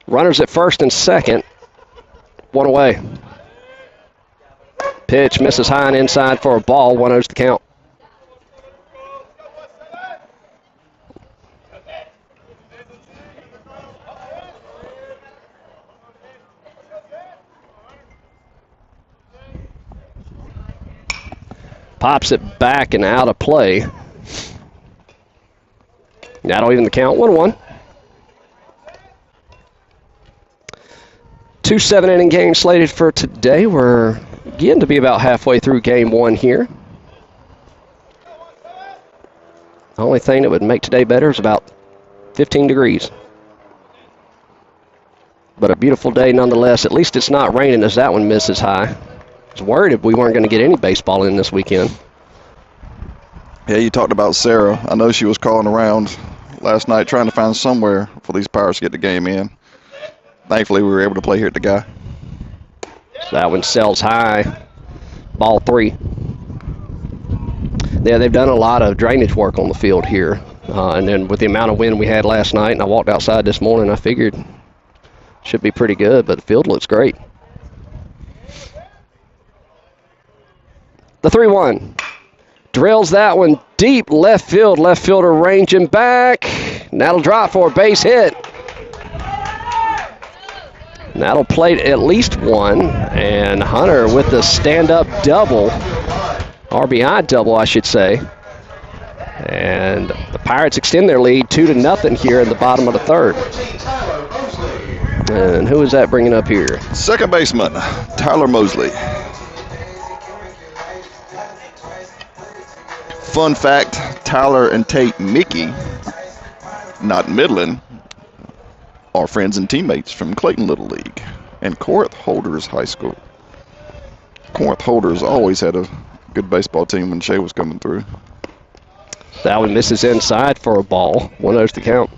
Runners at first and second. One away. Pitch misses high and inside for a ball. 1-0's the count. Pops it back and out of play. That'll even the count. 1-1. 2 7-inning games slated for today. We're getting to be about halfway through game 1 here. The only thing that would make today better is about 15 degrees. But a beautiful day nonetheless. At least it's not raining as that one misses high. I was worried if we weren't going to get any baseball in this weekend. Yeah, you talked about Sarah. I know she was calling around last night trying to find somewhere for these Pirates to get the game in. Thankfully, we were able to play here at the Guy. So that one sells high. Ball 3. Yeah, they've done a lot of drainage work on the field here. And then with the amount of wind we had last night, and I walked outside this morning, I figured it should be pretty good, but the field looks great. The 3-1. Drills that one deep left field. Left fielder ranging back. And that'll drop for a base hit. And that'll plate at least one. And Hunter with the stand-up double. RBI double, I should say. And the Pirates extend their lead 2-0 here in the bottom of the third. And who is that bringing up here? Second baseman, Tyler Mosley. Fun fact, Tyler and Tate Mickey, not Midland, are friends and teammates from Clayton Little League and Corinth Holders High School. Corinth Holders always had a good baseball team when Shea was coming through. That one misses inside for a ball. 1-0 the count.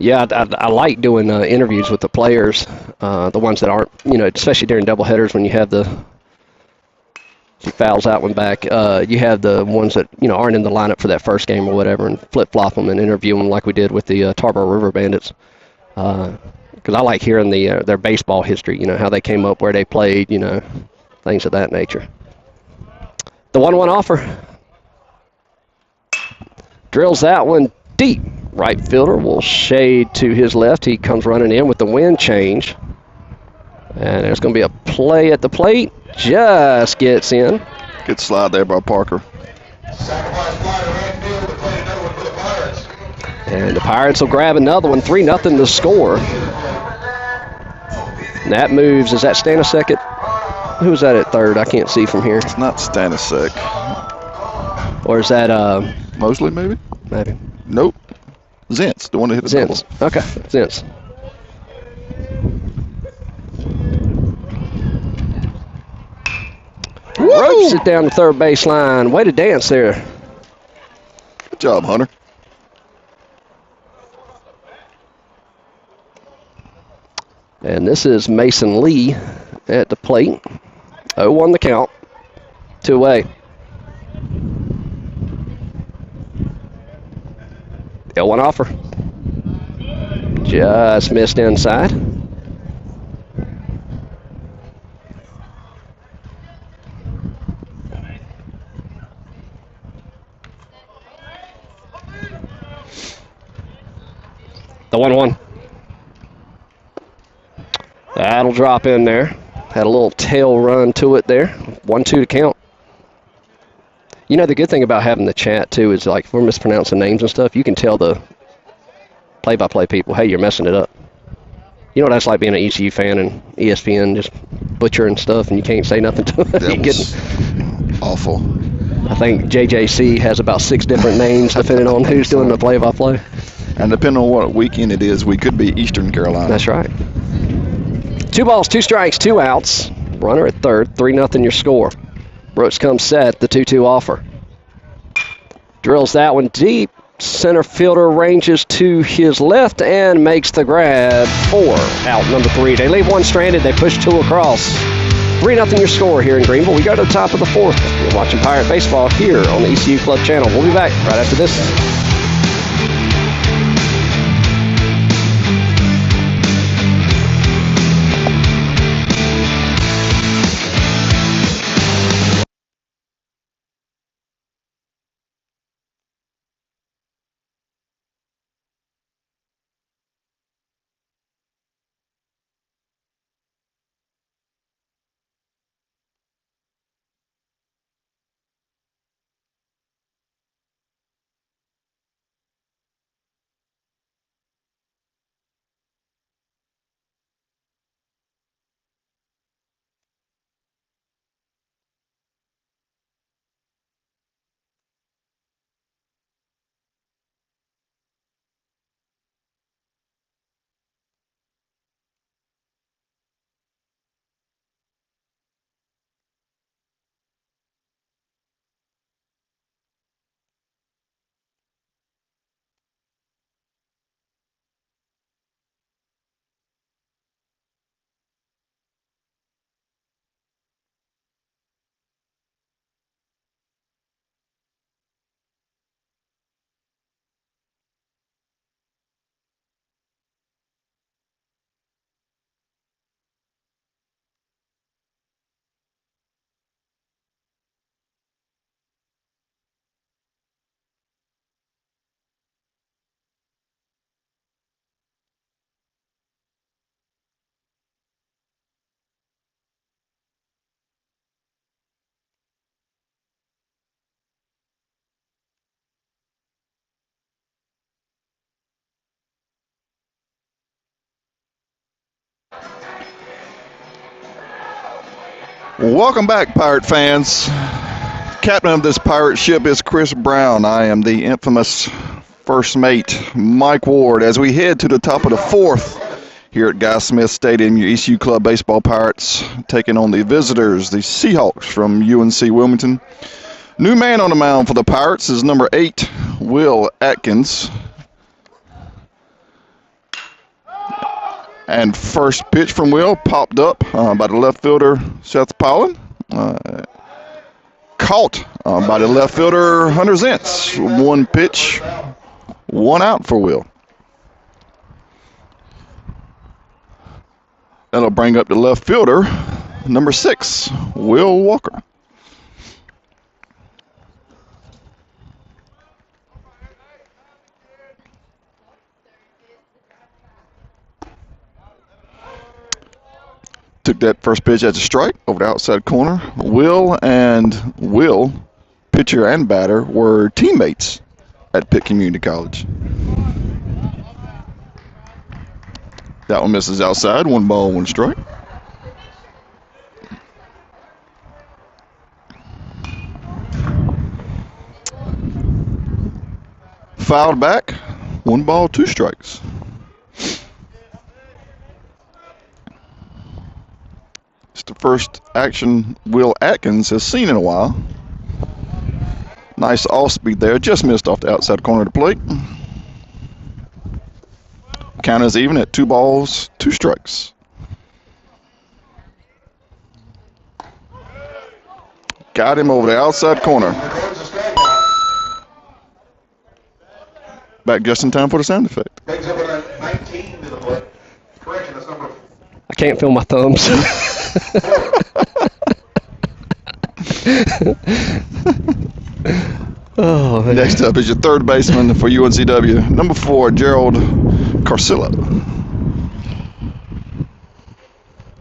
Yeah, I like doing interviews with the players, the ones that aren't, especially during doubleheaders when you have he fouls that one back. You have the ones that, aren't in the lineup for that first game or whatever, and flip-flop them and interview them like we did with the Tarboro River Bandits. Because I like hearing their baseball history, how they came up, where they played, things of that nature. The 1-1 offer. Drills that one deep. Right fielder will shade to his left. He comes running in with the wind change. And there's going to be a play at the plate. Just gets in. Good slide there by Parker. Sacrifice fly to right field. The play another one for the Pirates. And the Pirates will grab another one. 3-0 the score. And that moves. Is that Stanisic? Who is that at third? I can't see from here. It's not Stanisic. Or is that Mosley, maybe? Maybe. Nope. Zintz, the one that hit the Zintz. double. Okay, Zintz. Ropes it down the third baseline. Way to dance there. Good job, Hunter. And this is Mason Lee at the plate. 0-1 the count. 2-away. L1 offer. Just missed inside. The 1-1. That'll drop in there. Had a little tail run to it there. 1-2 to count. The good thing about having the chat, too, is like if we're mispronouncing names and stuff, you can tell the play-by-play people, hey, you're messing it up. You know what that's like being an ECU fan and ESPN just butchering stuff and you can't say nothing to it. That was awful. I think JJC has about 6 different names depending on who's doing the play-by-play. And depending on what weekend it is, we could be Eastern Carolina. That's right. 2 balls, 2 strikes, 2 outs. Runner at third, 3-0 your score. Brooks comes set, the 2-2 offer. Drills that one deep. Center fielder ranges to his left and makes the grab. 4 out, number 3. They leave 1 stranded. They push 2 across. 3-0 your score here in Greenville. We go to the top of the 4th. You're watching Pirate Baseball here on the ECU Club channel. We'll be back right after this. Welcome back, Pirate fans. Captain of this pirate ship is Chris Brown. I am the infamous first mate, Mike Ward, as we head to the top of the fourth here at Guy Smith Stadium. Your ECU Club baseball Pirates taking on the visitors, the Seahawks from UNC Wilmington. New man on the mound for the Pirates is number 8, Will Atkins. And first pitch from Will popped up by the left fielder, Seth Pollen. Caught by the left fielder, Hunter Zentz. One pitch, one out for Will. That'll bring up the left fielder, number 6, Will Walker. Took that first pitch as a strike over the outside corner. Will, pitcher and batter, were teammates at Pitt Community College. That one misses outside. 1 ball, 1 strike. Fouled back. 1 ball, 2 strikes. It's the first action Will Atkins has seen in a while. Nice off speed there. Just missed off the outside corner of the plate. Count is even at 2 balls, 2 strikes. Got him over the outside corner. Back just in time for the sound effect. I can't feel my thumbs. Oh, man. Next up is your third baseman for UNCW, number 4, Gerald Carcillo.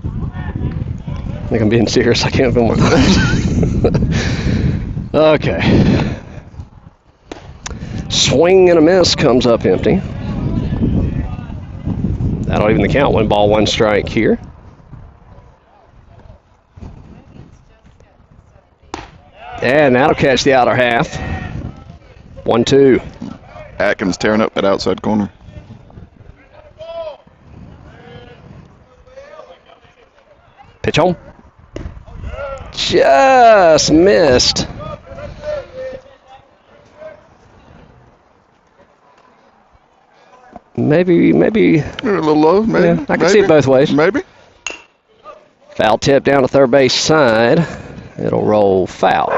I think I'm being serious. I can't feel my thumbs. Okay. Swing and a miss, comes up empty. That'll even the count. 1 ball, 1 strike here. And that'll catch the outer half. 1-2. Atkins tearing up that outside corner. Pitch on. Just missed. Maybe. A little low, maybe. Yeah, I can see it both ways. Maybe. Foul tip down to third base side. It'll roll foul.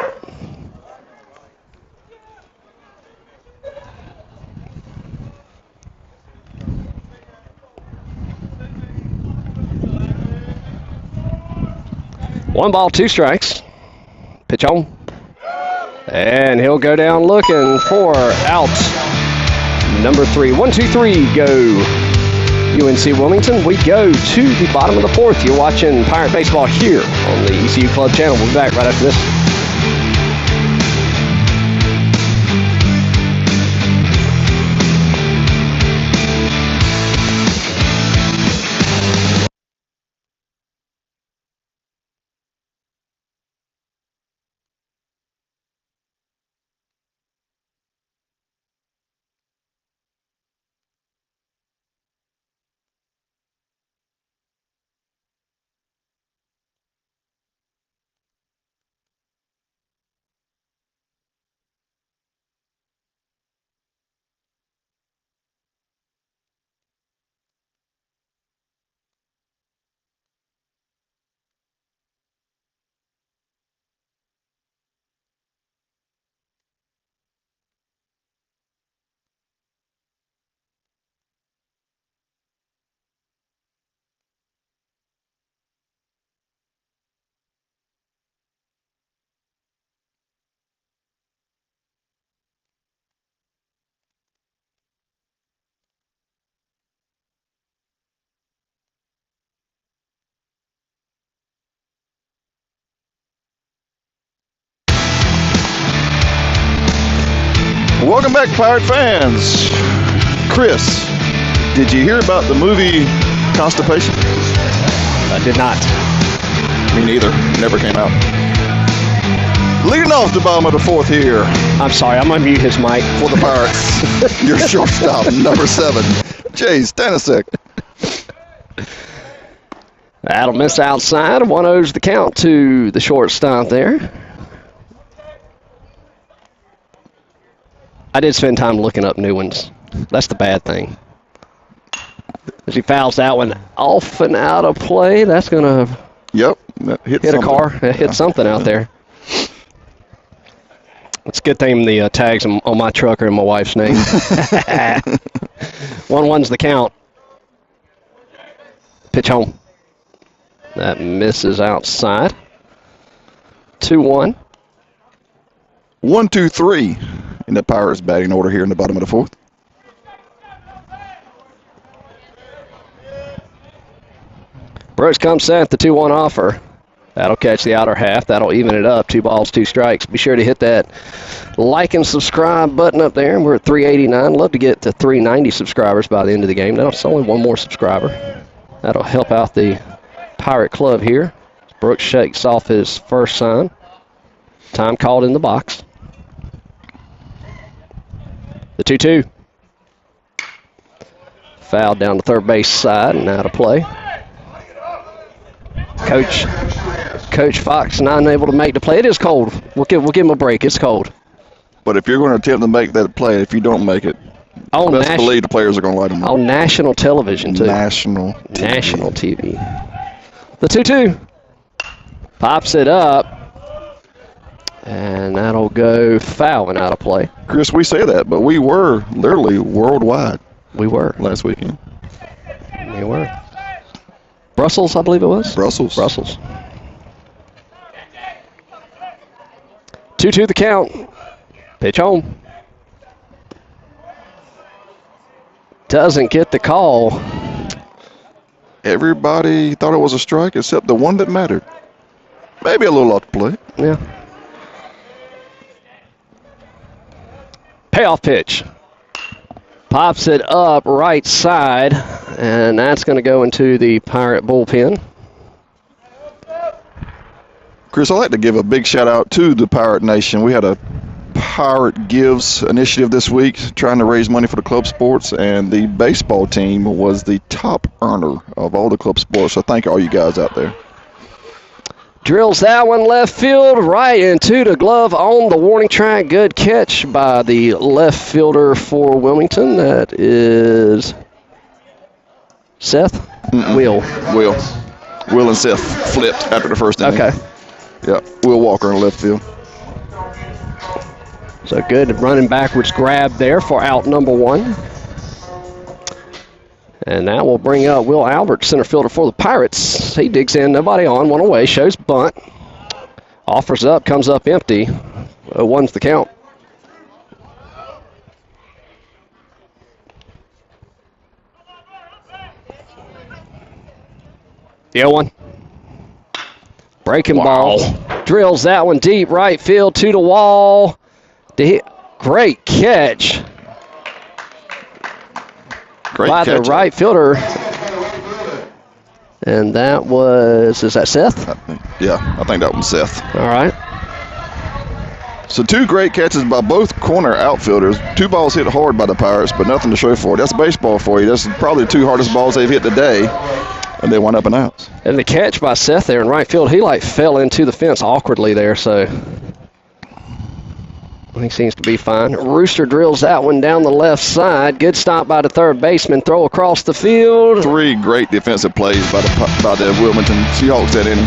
One ball, 2 strikes. Pitch on. And he'll go down looking for out number 3. 1, 2, 3, go. UNC Wilmington. We go to the bottom of the 4th. You're watching Pirate Baseball here on the ECU Club channel. We'll be back right after this. Welcome back, Pirate fans. Chris, did you hear about the movie Constipation? I did not. Me neither. Never came out. Leading off the bottom of the fourth here I'm sorry, I'm going to mute his mic. for the Pirates. Your shortstop, number 7, Jay Stanisic. That'll miss outside. 1-0's the count to the shortstop there. I did spend time looking up new ones. That's the bad thing. As he fouls that one off and out of play, that's going to Yep. hit a car, hit something out there. It's a good thing the tags on my truck are in my wife's name. 1-1's the count. Pitch home. That misses outside. 2-1. 1, 2, 3 in the Pirates batting order here in the bottom of the fourth. Brooks comes set, the 2-1 offer. That'll catch the outer half. That'll even it up. 2 balls, 2 strikes. Be sure to hit that like and subscribe button up there. We're at 389. Love to get to 390 subscribers by the end of the game. That's only one more subscriber. That'll help out the Pirate Club here. Brooks shakes off his first sign. Time called in the box. The 2-2. Foul down the third base side and out of play. Coach Fox not able to make the play. It is cold. We'll give him a break. It's cold. But if you're going to attempt to make that play, if you don't make it, best believe the players are going to light them up. On national television, too. National TV. The 2-2. Pops it up. And that'll go foul and out of play. Chris, we say that, but we were literally worldwide. We were. Last weekend. We were. Brussels, I believe it was? Brussels. 2-2 the count. Pitch home. Doesn't get the call. Everybody thought it was a strike except the one that mattered. Maybe a little off the plate. Yeah. Payoff pitch. Pops it up right side, and that's going to go into the Pirate bullpen. Chris, I'd like to give a big shout out to the Pirate Nation. We had a Pirate Gives initiative this week trying to raise money for the club sports, and the baseball team was the top earner of all the club sports. So thank all you guys out there. Drills that one left field, right into the glove on the warning track. Good catch by the left fielder for Wilmington. That is Seth? Will And Seth flipped after the first inning. Okay. Yeah, Will Walker in left field. So good running backwards grab there for out number 1. And that will bring up Will Albert, center fielder for the Pirates. He digs in, nobody on, one away, shows bunt. Offers up, comes up empty. 0-1's the count. The 0-1. Breaking ball. Drills that one deep right field to the wall. Great catch. By the right fielder. And that was, is that Seth? I think that was Seth. All right. So 2 great catches by both corner outfielders. 2 balls hit hard by the Pirates, but nothing to show for it. That's baseball for you. That's probably the 2 hardest balls they've hit today, and they went up and out. And the catch by Seth there in right field, he fell into the fence awkwardly there, so he seems to be fine. Rooster drills that one down the left side. Good stop by the third baseman. Throw across the field. 3 great defensive plays by the Wilmington Seahawks that inning.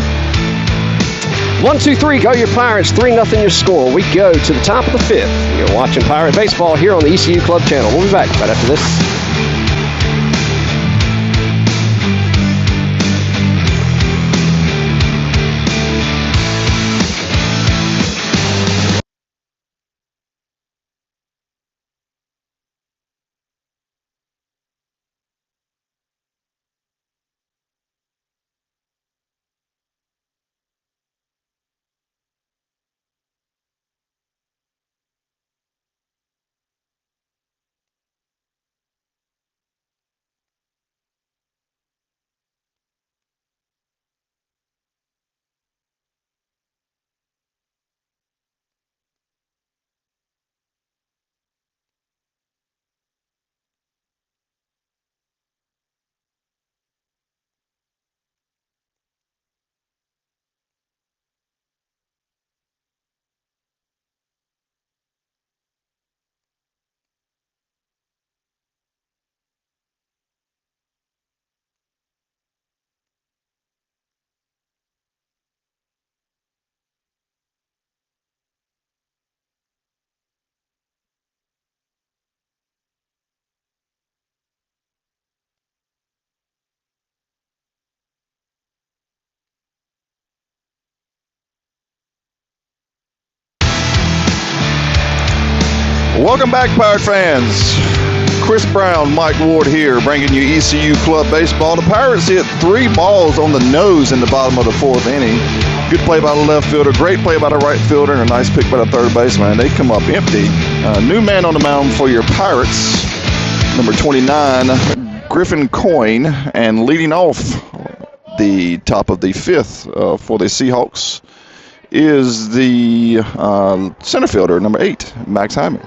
1-2-3, go your Pirates. 3-0 your score. We go to the top of the 5th. You're watching Pirate Baseball here on the ECU Club channel. We'll be back right after this. Welcome back, Pirate fans. Chris Brown, Mike Ward here, bringing you ECU Club Baseball. The Pirates hit 3 balls on the nose in the bottom of the 4th inning. Good play by the left fielder, great play by the right fielder, and a nice pick by the third baseman. They come up empty. New man on the mound for your Pirates, number 29, Griffin Coyne, and leading off the top of the 5th for the Seahawks is the center fielder, number 8, Max Hyman.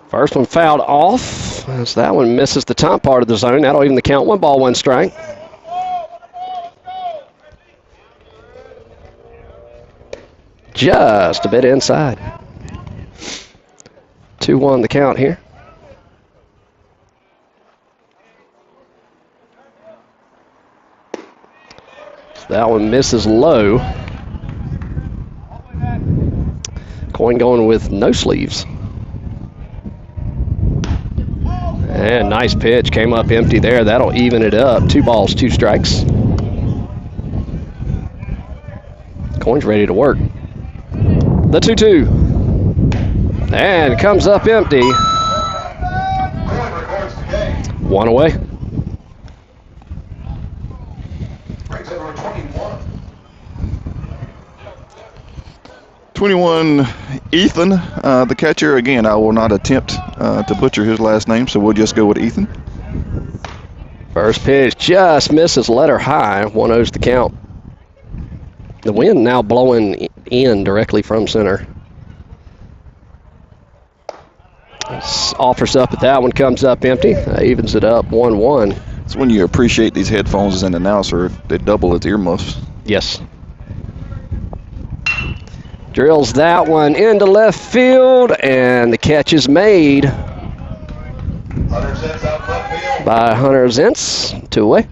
First one fouled off as that one misses the top part of the zone. That'll even the count. 1 ball, 1 strike. Just a bit inside. 2-1 the count here. That one misses low. Coyne going with no sleeves. And nice pitch, came up empty there. That'll even it up. 2 balls, 2 strikes. Coyne's ready to work. The 2-2. And comes up empty. 1 away. 21, Ethan, the catcher. Again, I will not attempt to butcher his last name, so we'll just go with Ethan. First pitch just misses letter high. 1-0's the count. The wind now blowing in directly from center. Offers up at that one, comes up empty. Evens it up 1-1. It's when you appreciate these headphones as an announcer. They double as earmuffs. Yes. Drills that one into left field, and the catch is made by Hunter Zentz. 2 away.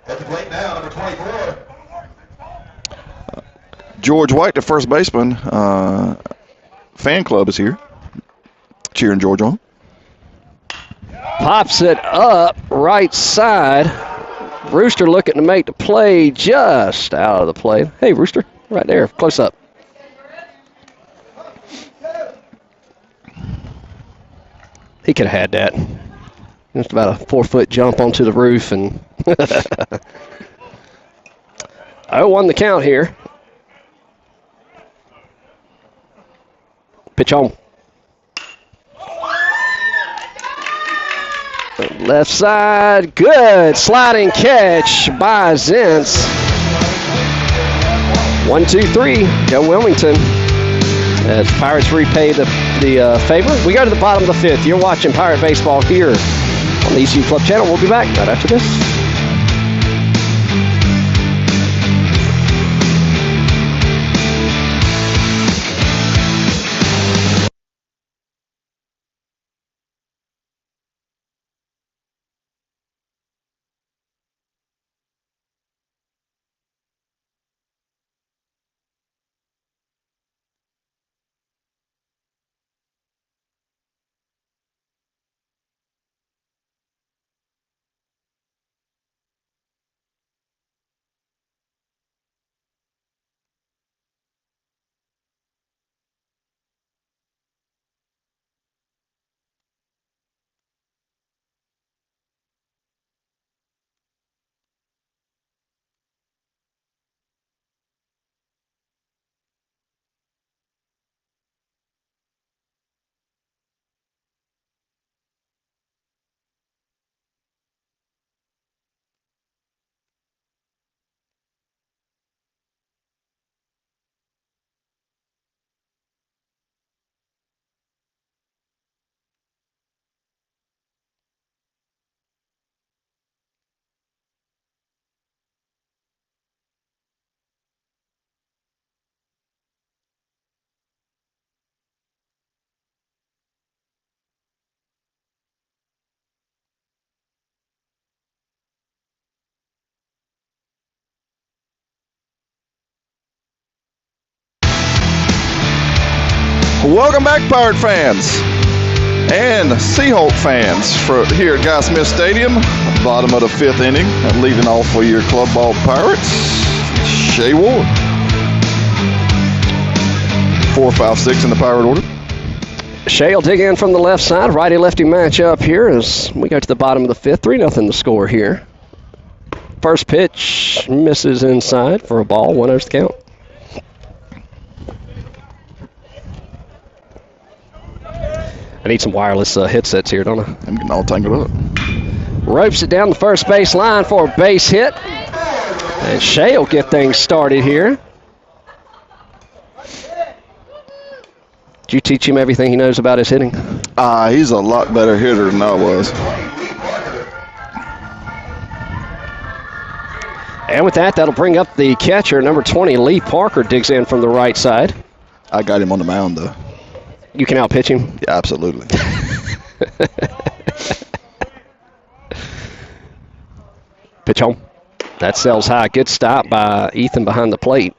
At the plate now, number 24. George White, the first baseman, fan club is here, cheering George on. Pops it up right side. Rooster looking to make the play, just out of the play. Hey, Rooster, right there, close up. He could have had that. Just about a 4-foot jump onto the roof. And 0-1 the count here. Pitch home. Left side, good sliding catch by Zentz. 1-2-3, go Wilmington. As Pirates repay the favor. We go to the bottom of the 5th. You're watching Pirate Baseball here on the ECU Club channel. We'll be back right after this. Welcome back, Pirate fans. And Seahawk fans for here at Guy Smith Stadium, bottom of the 5th inning, leading off for your club ball Pirates, Shea Ward. 4, 5, 6 in the Pirate order. Shea will dig in from the left side. Righty-lefty matchup here as we go to the bottom of the 5th. 3-0 the score here. First pitch misses inside for a ball. 1-0 the count. I need some wireless headsets here, don't I? I'm getting all tangled up. Ropes it down the first base line for a base hit. And Shea will get things started here. Did you teach him everything he knows about his hitting? He's a lot better hitter than I was. And with that, that'll bring up the catcher. Number 20, Lee Parker, digs in from the right side. I got him on the mound, though. You can outpitch him? Yeah, absolutely. Pitch home. That sells high. Good stop by Ethan behind the plate.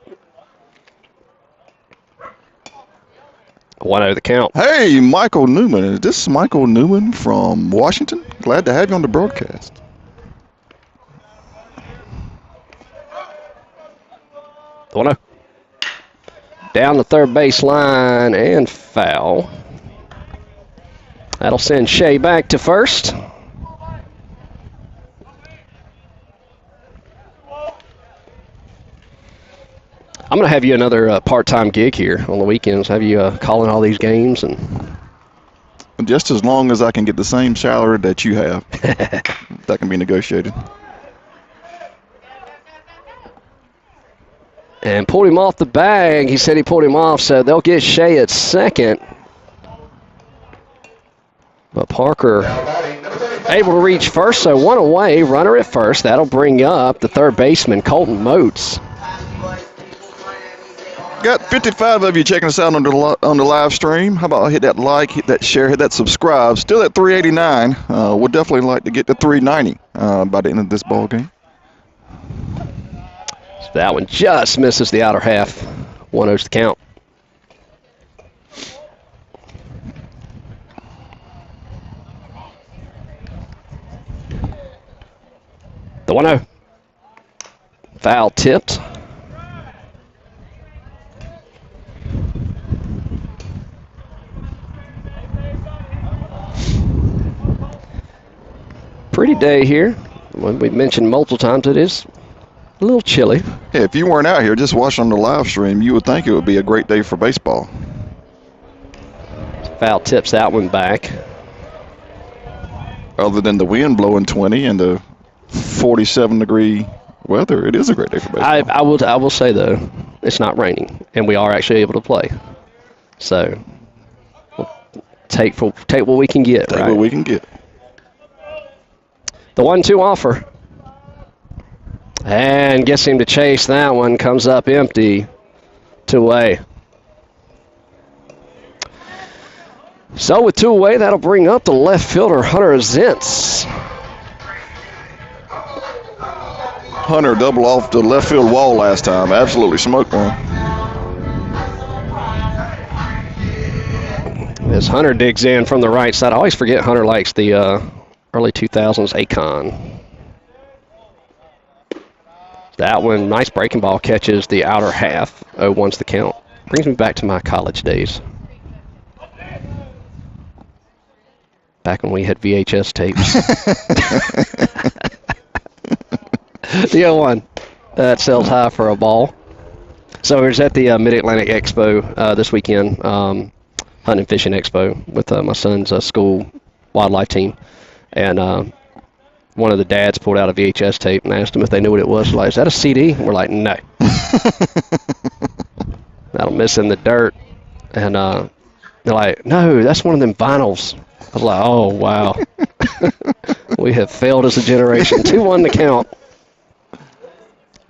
1-0 the count. Hey, Michael Newman. Is this Michael Newman from Washington? Glad to have you on the broadcast. One-0. Down the third base line and foul. That'll send Shea back to first. I'm going to have you another part-time gig here on the weekends. Have you calling all these games and just as long as I can get the same salary that you have. That can be negotiated. And pulled him off the bag. He said he pulled him off, so they'll get Shea at second. But Parker able to reach first, so one away, runner at first. That'll bring up the third baseman, Colton Moats. Got 55 of you checking us out on the live stream. How about hit that like, hit that share, hit that subscribe. Still at 389. We'd definitely like to get to 390 by the end of this ball game. So that one just misses the outer half. 1-0's the count. The 1-0. Foul tipped. Pretty day here. When we mentioned multiple times, it is a little chilly. Yeah, if you weren't out here just watching on the live stream, you would think it would be a great day for baseball. Foul tips that one back. Other than the wind blowing 20 and the 47-degree weather, it is a great day for baseball. I will say, though, it's not raining, and we are actually able to play. So, we'll take what we can get, Take right? what we can get. The 1-2 offer. And gets him to chase that one. Comes up empty. 2 away. So with 2 away, that'll bring up the left fielder, Hunter Zintz. Hunter doubled off the left field wall last time. Absolutely smoked one. As Hunter digs in from the right side. I always forget Hunter likes the early 2000s Akon. That one, nice breaking ball, catches the outer half. 0-1's the count. Brings me back to my college days. Back when we had VHS tapes. The 0-1. That sells high for a ball. So we're at the Mid-Atlantic Expo this weekend, Hunting and Fishing Expo with my son's school wildlife team. And one of the dads pulled out a VHS tape and asked them if they knew what it was. Like, is that a CD? And we're like, no. That'll miss in the dirt. And they're like, no, that's one of them vinyls. I was like, oh, wow. We have failed as a generation. 2-1 to count.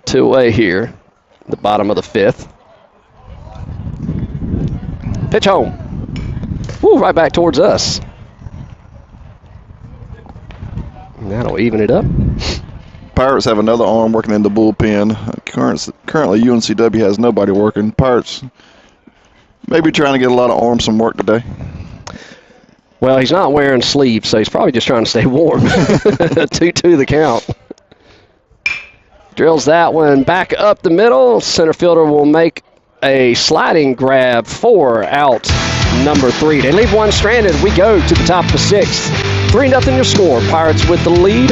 2 away here. The bottom of the 5th. Pitch home. Woo, right back towards us. And that'll even it up. Pirates have another arm working in the bullpen. Currently, UNCW has nobody working. Pirates maybe trying to get a lot of arms some work today. Well, he's not wearing sleeves, so he's probably just trying to stay warm. 2-2 the count. Drills that one back up the middle. Center fielder will make a sliding grab for out number 3. They leave one stranded. We go to the top of the 6th. 3-0 your score. Pirates with the lead.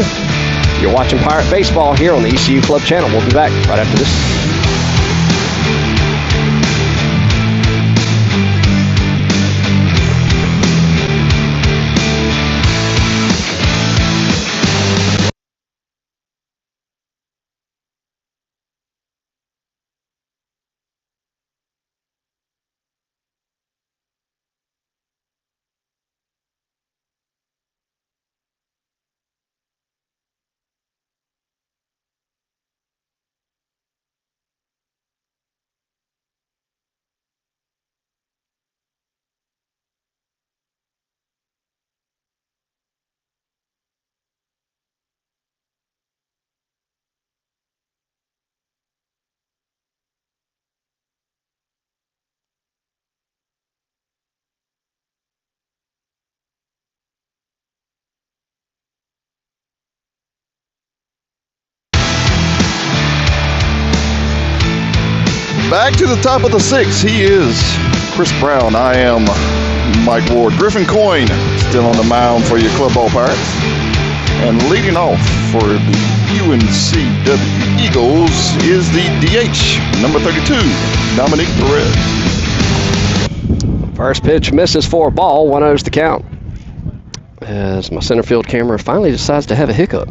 You're watching Pirate Baseball here on the ECU Club channel. We'll be back right after this. Back to the top of the 6th. He is Chris Brown. I am Mike Ward. Griffin Coyne still on the mound for your Club Ball Pirates. And leading off for the UNCW Eagles is the DH, number 32, Dominique Perez. First pitch misses for a ball. 1-0's the count. As my center field camera finally decides to have a hiccup.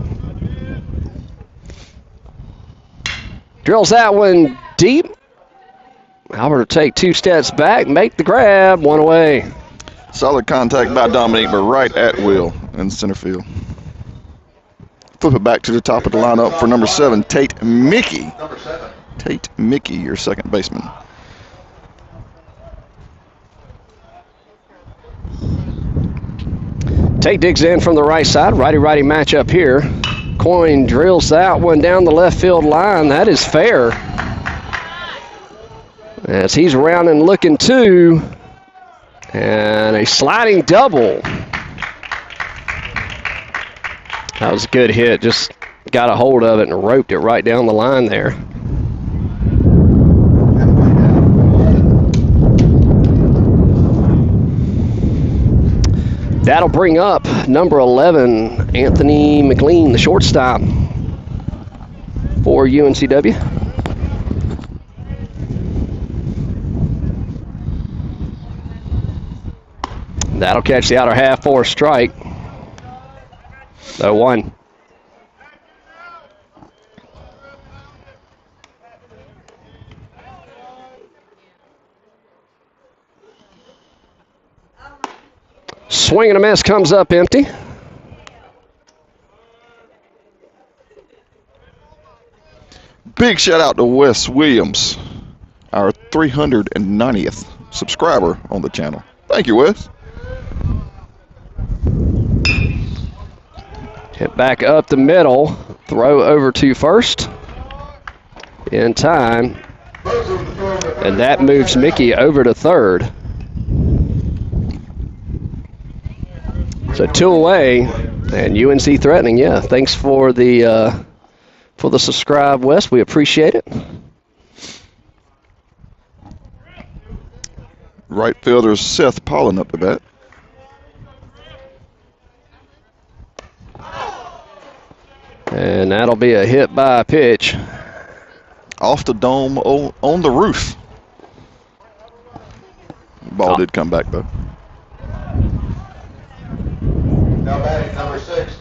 Drills that one deep. Albert will take 2 steps back, make the grab, 1 away. Solid contact by Dominique, but right at will in center field. Flip it back to the top of the lineup for number 7, Tate Mickey. Number 7. Tate Mickey, your second baseman. Tate digs in from the right side. Righty-righty matchup here. Coyne drills that one down the left field line. That is fair. As he's around and looking too. And a sliding double. That was a good hit. Just got a hold of it and roped it right down the line there. That'll bring up number 11, Anthony McLean, the shortstop for UNCW. That'll catch the outer half for a strike. 0-1. Swing and a miss, comes up empty. Big shout out to Wes Williams, our 390th subscriber on the channel. Thank you, Wes. Hit back up the middle, throw over to first in time, and that moves Mickey over to third. So 2 away, and UNC threatening. Yeah, thanks for the subscribe, Wes. We appreciate it. Right fielder Seth Pollen up the bat. And that'll be a hit by a pitch. Off the dome on the roof. Ball did come back though. Now batting number 6.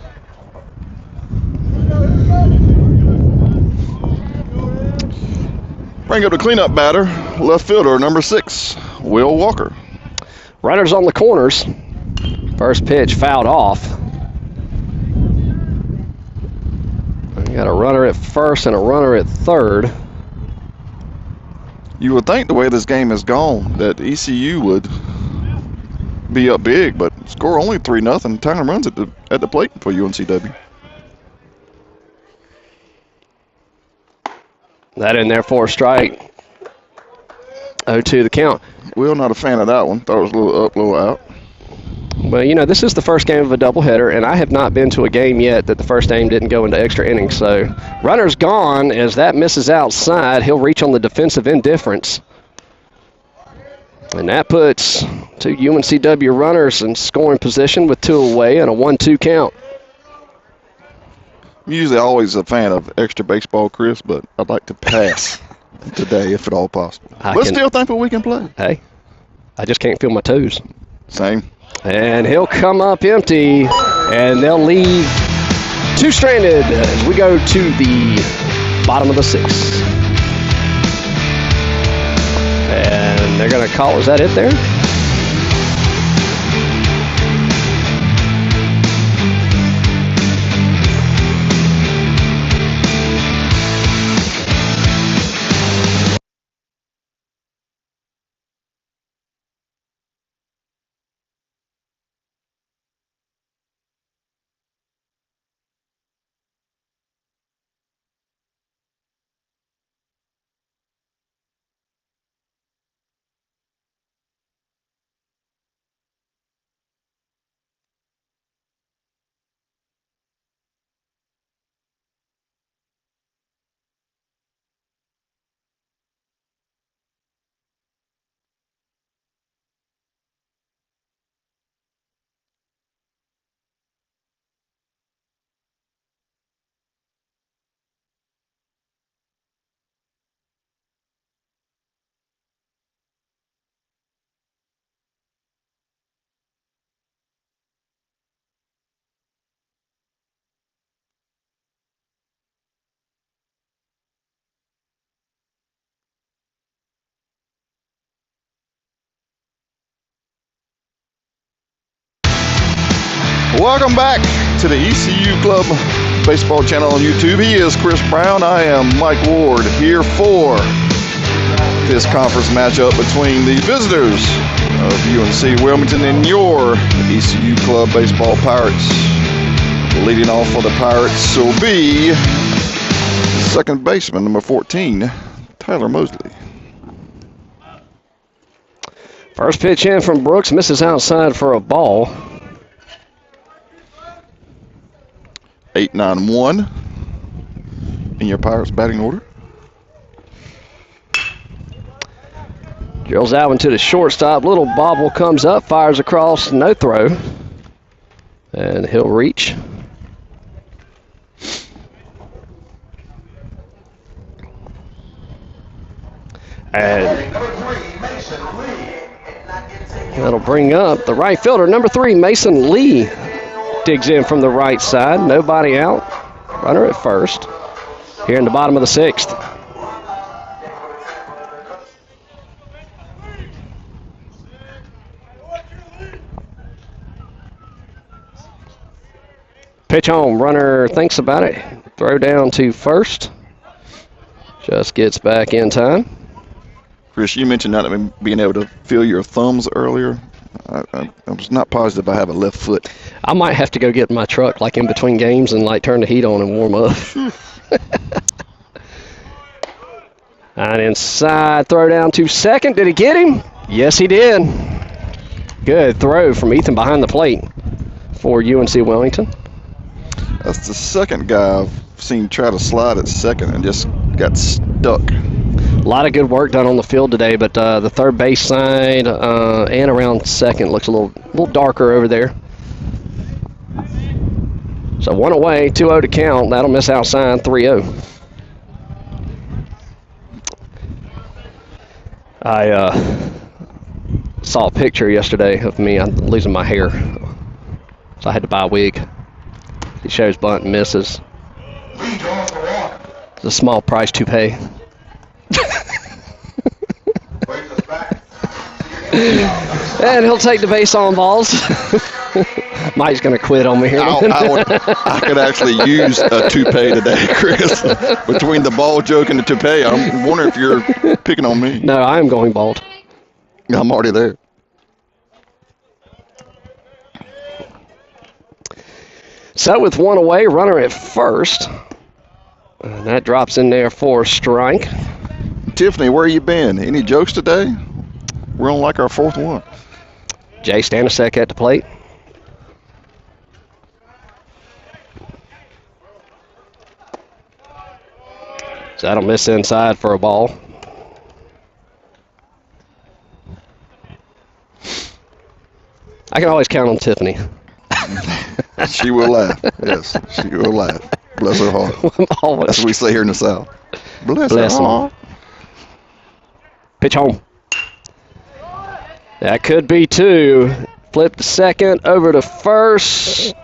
Bring up the cleanup batter, left fielder number 6, Will Walker. Runners on the corners. First pitch fouled off. We got a runner at first and a runner at third. You would think the way this game has gone that ECU would be up big, but score only 3-0. Time runs at the plate for UNCW. That in there for a strike. 0-2 the count. Will, not a fan of that one. Thought it was a little up, little out. Well, you know, this is the first game of a doubleheader, and I have not been to a game yet that the first game didn't go into extra innings. So runner's gone. As that misses outside, he'll reach on the defensive indifference. And that puts two UNCW runners in scoring position with 2 away and a 1-2 count. I'm usually always a fan of extra baseball, Chris, but I'd like to pass today if at all possible. But still thankful we can play. Hey, I just can't feel my toes. Same. And he'll come up empty, and they'll leave 2 stranded as we go to the bottom of the 6th. And they're going to call, is that it there? Welcome back to the ECU Club Baseball channel on YouTube. He is Chris Brown. I am Mike Ward here for this conference matchup between the visitors of UNC Wilmington and your ECU Club Baseball Pirates. Leading off for the Pirates will be second baseman, number 14, Tyler Mosley. First pitch in from Brooks, misses outside for a ball. 8-9-1 in your Pirates batting order. Drills that one to the shortstop. Little bobble comes up, fires across, no throw. And he'll reach. And that'll bring up the right fielder, number 3, Mason Lee. Digs in from the right side. Nobody out. Runner at first. Here in the bottom of the 6th. Pitch home. Runner thinks about it. Throw down to first. Just gets back in time. Chris, you mentioned not being able to feel your thumbs earlier. I was not positive I have a left foot. I might have to go get in my truck like in between games and like turn the heat on and warm up. And inside, throw down to second. Did he get him? Yes, he did. Good throw from Ethan behind the plate for UNC Wellington. That's the second guy I've seen try to slide at second and just got stuck. A lot of good work done on the field today, but the third base side and around second looks a little darker over there. So 1 away, 2-0 to count. That'll miss outside, 3-0. I saw a picture yesterday of me losing my hair, so I had to buy a wig. It shows bunt and misses. It's a small price to pay. And he'll take the base on balls. Mike's going to quit on me here. I could actually use a toupee today, Chris. Between the ball joke and the toupee, I'm wondering if you're picking on me. No, I am going bald. I'm already there. So with 1 away, runner at first. And that drops in there for a strike. Tiffany, where you been? Any jokes today? We're on like our 4th one. Jay Stanisiak at the plate. So that'll miss inside for a ball. I can always count on Tiffany. She will laugh. Yes, she will laugh. Bless her heart. Always. That's what we say here in the South. Bless Bless her 'em. heart. Pitch home. That could be two. Flip to second, over to first.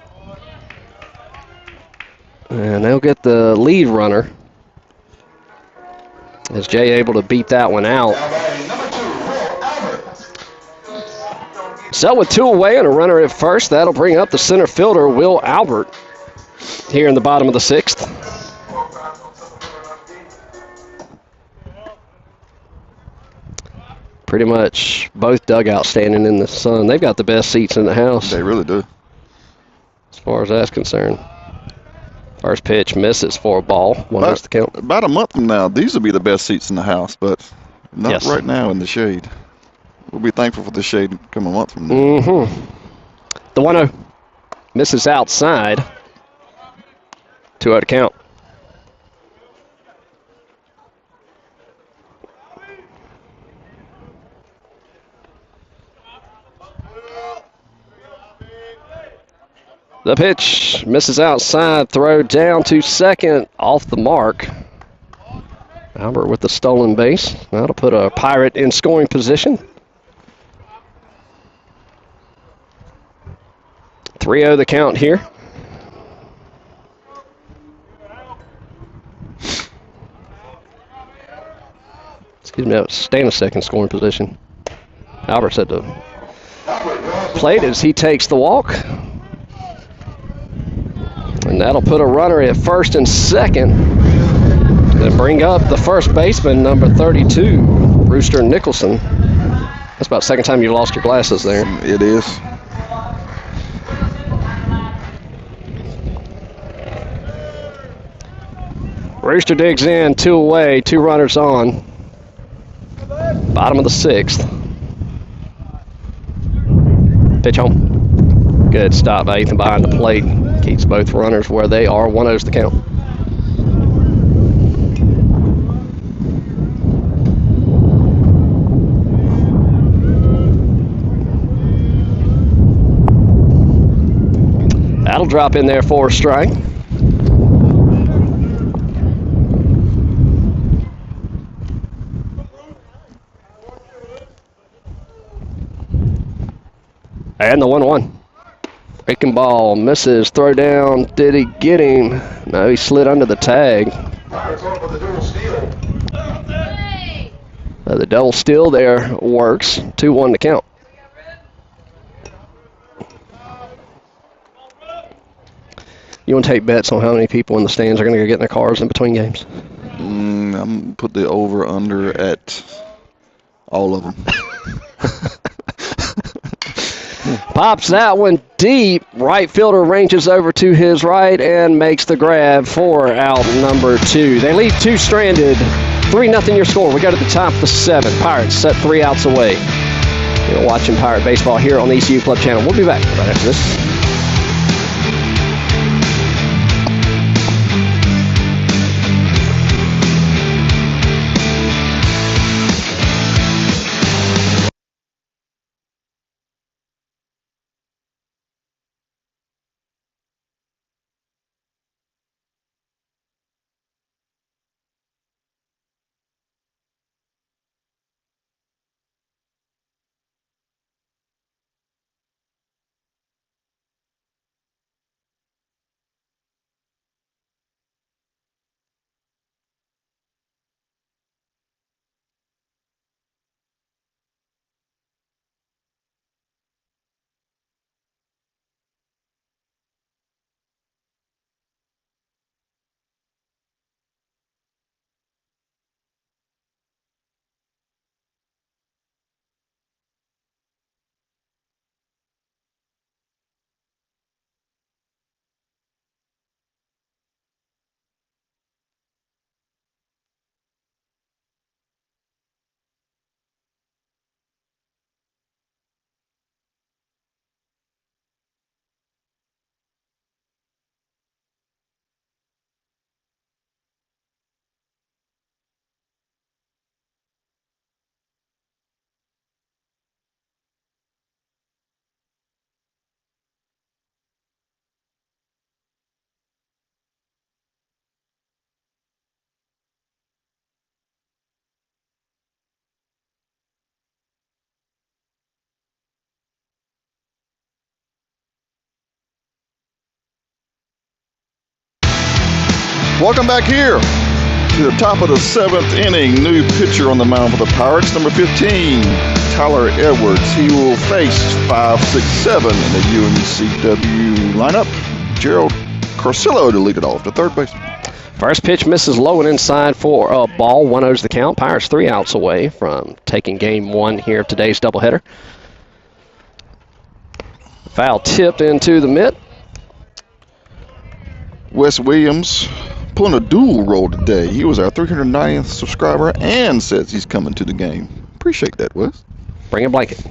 And they'll get the lead runner. Is Jay able to beat that one out? Now batting number 2, Will Albert. So with two away and a runner at first, that'll bring up the center fielder, Will Albert, here in the bottom of the 6th. Pretty much both dugouts standing in the sun. They've got the best seats in the house They really do. as far as that's concerned. First pitch misses for a ball. One has to count. About a month from now, these will be the best seats in the house, but not Yes. right now in the shade. We'll be thankful for the shade come a month from now. Mm-hmm. The 1-0 misses outside. 2-0 to count. The pitch misses outside. Throw down to second, off the mark. Albert with the stolen base. That'll put a Pirate in scoring position. 3-0 the count here. Excuse me, stay in a second scoring position. Albert's at the plate as he takes the walk. And that'll put a runner at first and second. And bring up the first baseman, number 32, Rooster Nicholson. That's about the second time you lost your glasses there. It is. Rooster digs in, 2 away, 2 runners on. Bottom of the 6th. Pitch home. Good stop by Ethan behind the plate. Keeps both runners where they are. 1-0's the count. That'll drop in there for a strike. And the 1-1. Breaking ball, misses, throw down. Did he get him? No, he slid under the tag. Pirates up with the dual steal. The double steal there works. 2-1 to count. You want to take bets on how many people in the stands are going to go get in their cars in between games? I'm going to put the over-under at all of them. Pops that one deep. Right fielder ranges over to his right and makes the grab for out number 2. They leave 2 stranded. 3-0 your score. We go to the top of the 7th. Pirates set 3 outs away. You're watching Pirate Baseball here on the ECU Club channel. We'll be back right after this. Welcome back here to the top of the 7th inning. New pitcher on the mound for the Pirates, number 15, Tyler Edwards. He will face 5, 6, 7 in the UNCW lineup. Gerald Carcillo to lead it off, the third baseman. First pitch misses low and inside for a ball. 1-0's the count. Pirates 3 outs away from taking game 1 here of today's doubleheader. Foul tipped into the mitt. Wes Williams pulling a dual role today. He was our 390th subscriber and says he's coming to the game. Appreciate that, Wes. Bring a blanket.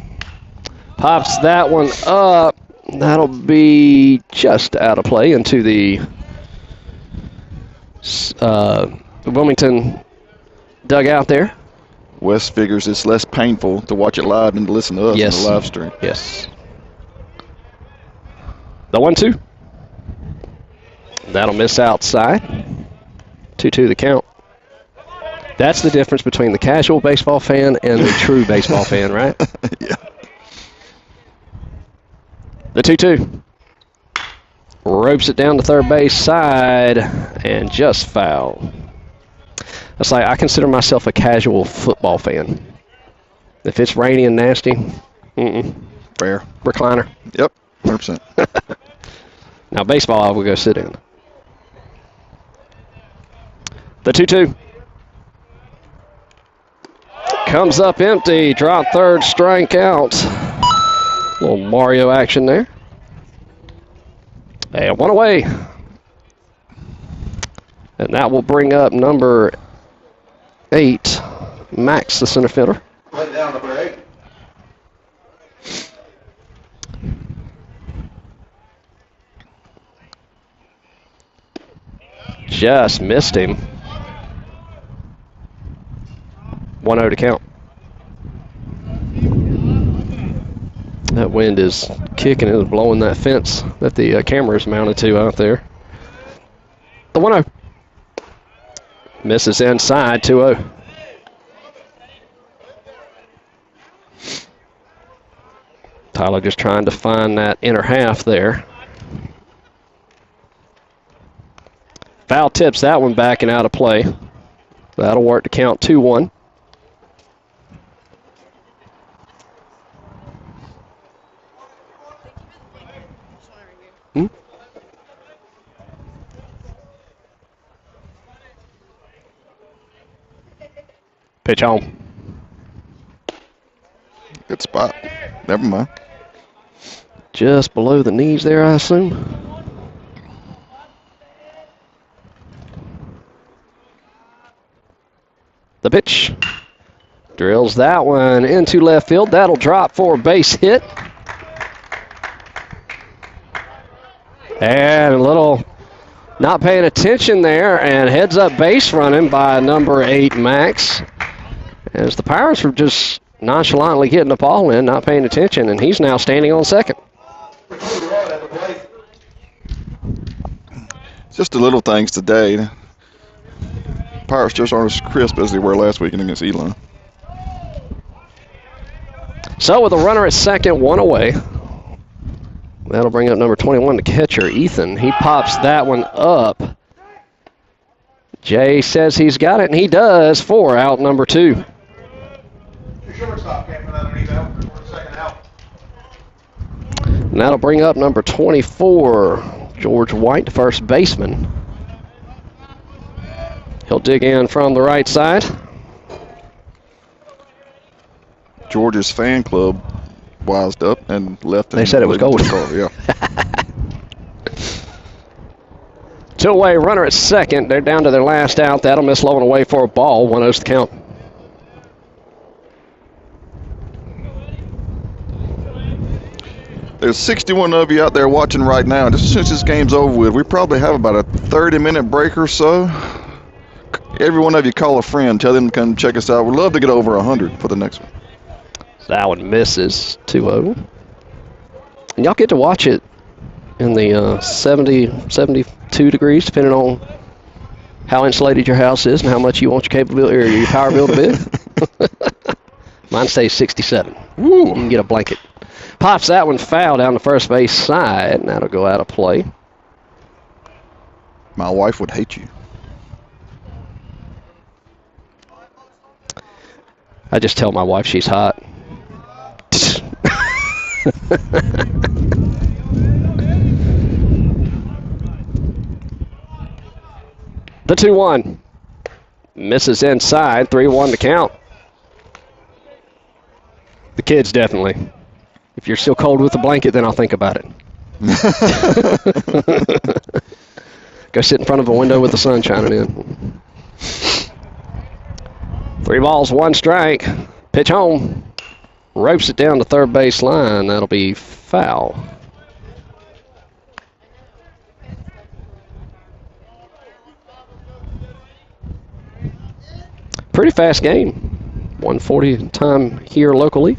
Pops that one up. That'll be just out of play into the Wilmington dugout there. Wes figures it's less painful to watch it live than to listen to us on the live stream. Yes. The 1-2. That'll miss outside. 2-2 the count. That's the difference between the casual baseball fan and the true baseball fan, right? Yeah. The 2-2. Ropes it down to third base side and just foul. That's like, I consider myself a casual football fan. If it's rainy and nasty, Fair. Recliner. Yep, 100%. Now baseball, I will go sit in. The 2-2. Comes up empty. Drop third, strike out. Little Mario action there. And 1 away. And that will bring up number 8, Max, the center fielder. Right down, number 8. Just missed him. 1-0 to count. That wind is kicking. It was blowing that fence that the camera is mounted to out there. The 1-0. Misses inside, 2-0. Tyler just trying to find that inner half there. Foul tips that one back and out of play. That'll work to count 2-1. Pitch home. Good spot. Never mind. Just below the knees there, I assume. The pitch. Drills that one into left field. That'll drop for a base hit. And a little not paying attention there, and heads up base running by number 8, Max. As the Pirates were just nonchalantly getting the ball in, not paying attention, and he's now standing on second. Just the little things today. Pirates just aren't as crisp as they were last weekend against Elon. So with a runner at second, 1 away. That'll bring up number 21, the catcher, Ethan. He pops that one up. Jay says he's got it, and he does, for out number 2. Shortstop came underneath out for the second out. And that'll bring up number 24, George White, first baseman. He'll dig in from the right side. George's fan club wised up and left. They said it was gold. Yeah. 2 away, runner at second. They're down to their last out. That'll miss low and away for a ball. 1-0's the count. There's 61 of you out there watching right now. Just as soon as this game's over with, we probably have about a 30-minute break or so. Every one of you call a friend. Tell them to come check us out. We'd love to get over 100 for the next one. That one misses, 2-0. And y'all get to watch it in the 70, 72 degrees, depending on how insulated your house is and how much you want your capability or your power bill to be. Mine stays 67. Woo. You can get a blanket. Pops that one foul down the first base side, and that'll go out of play. My wife would hate you. I just tell my wife she's hot. The 2-1. Misses inside. 3-1 to count. The kids definitely. If you're still cold with the blanket, then I'll think about it. Go sit in front of a window with the sun shining in. 3 balls, 1 strike. Pitch home. Ropes it down to third base line. That'll be foul. Pretty fast game. 1:40 time here locally.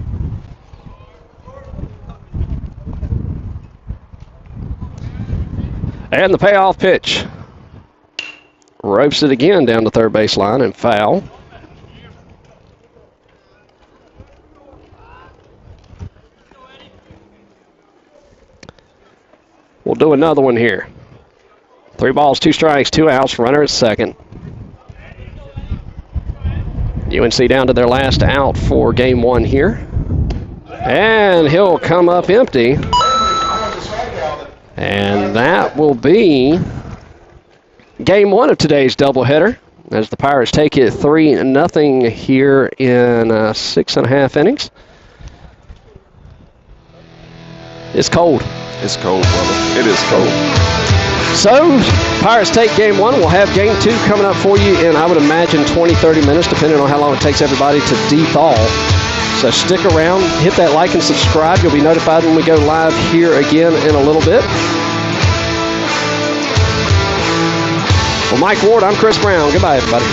And the payoff pitch. Ropes it again down to third base line and foul. We'll do another one here. 3 balls, 2 strikes, 2 outs, runner at second. UNC down to their last out for game 1 here. And he'll come up empty. And that will be game 1 of today's doubleheader as the Pirates take it 3-0 here in 6.5 innings. It's cold. It's cold, brother. It is cold. So, Pirates take game 1. We'll have game 2 coming up for you in, I would imagine, 20-30 minutes, depending on how long it takes everybody to de-thaw. So stick around, hit that like and subscribe. You'll be notified when we go live here again in a little bit. For Mike Ward, I'm Chris Brown. Goodbye, everybody.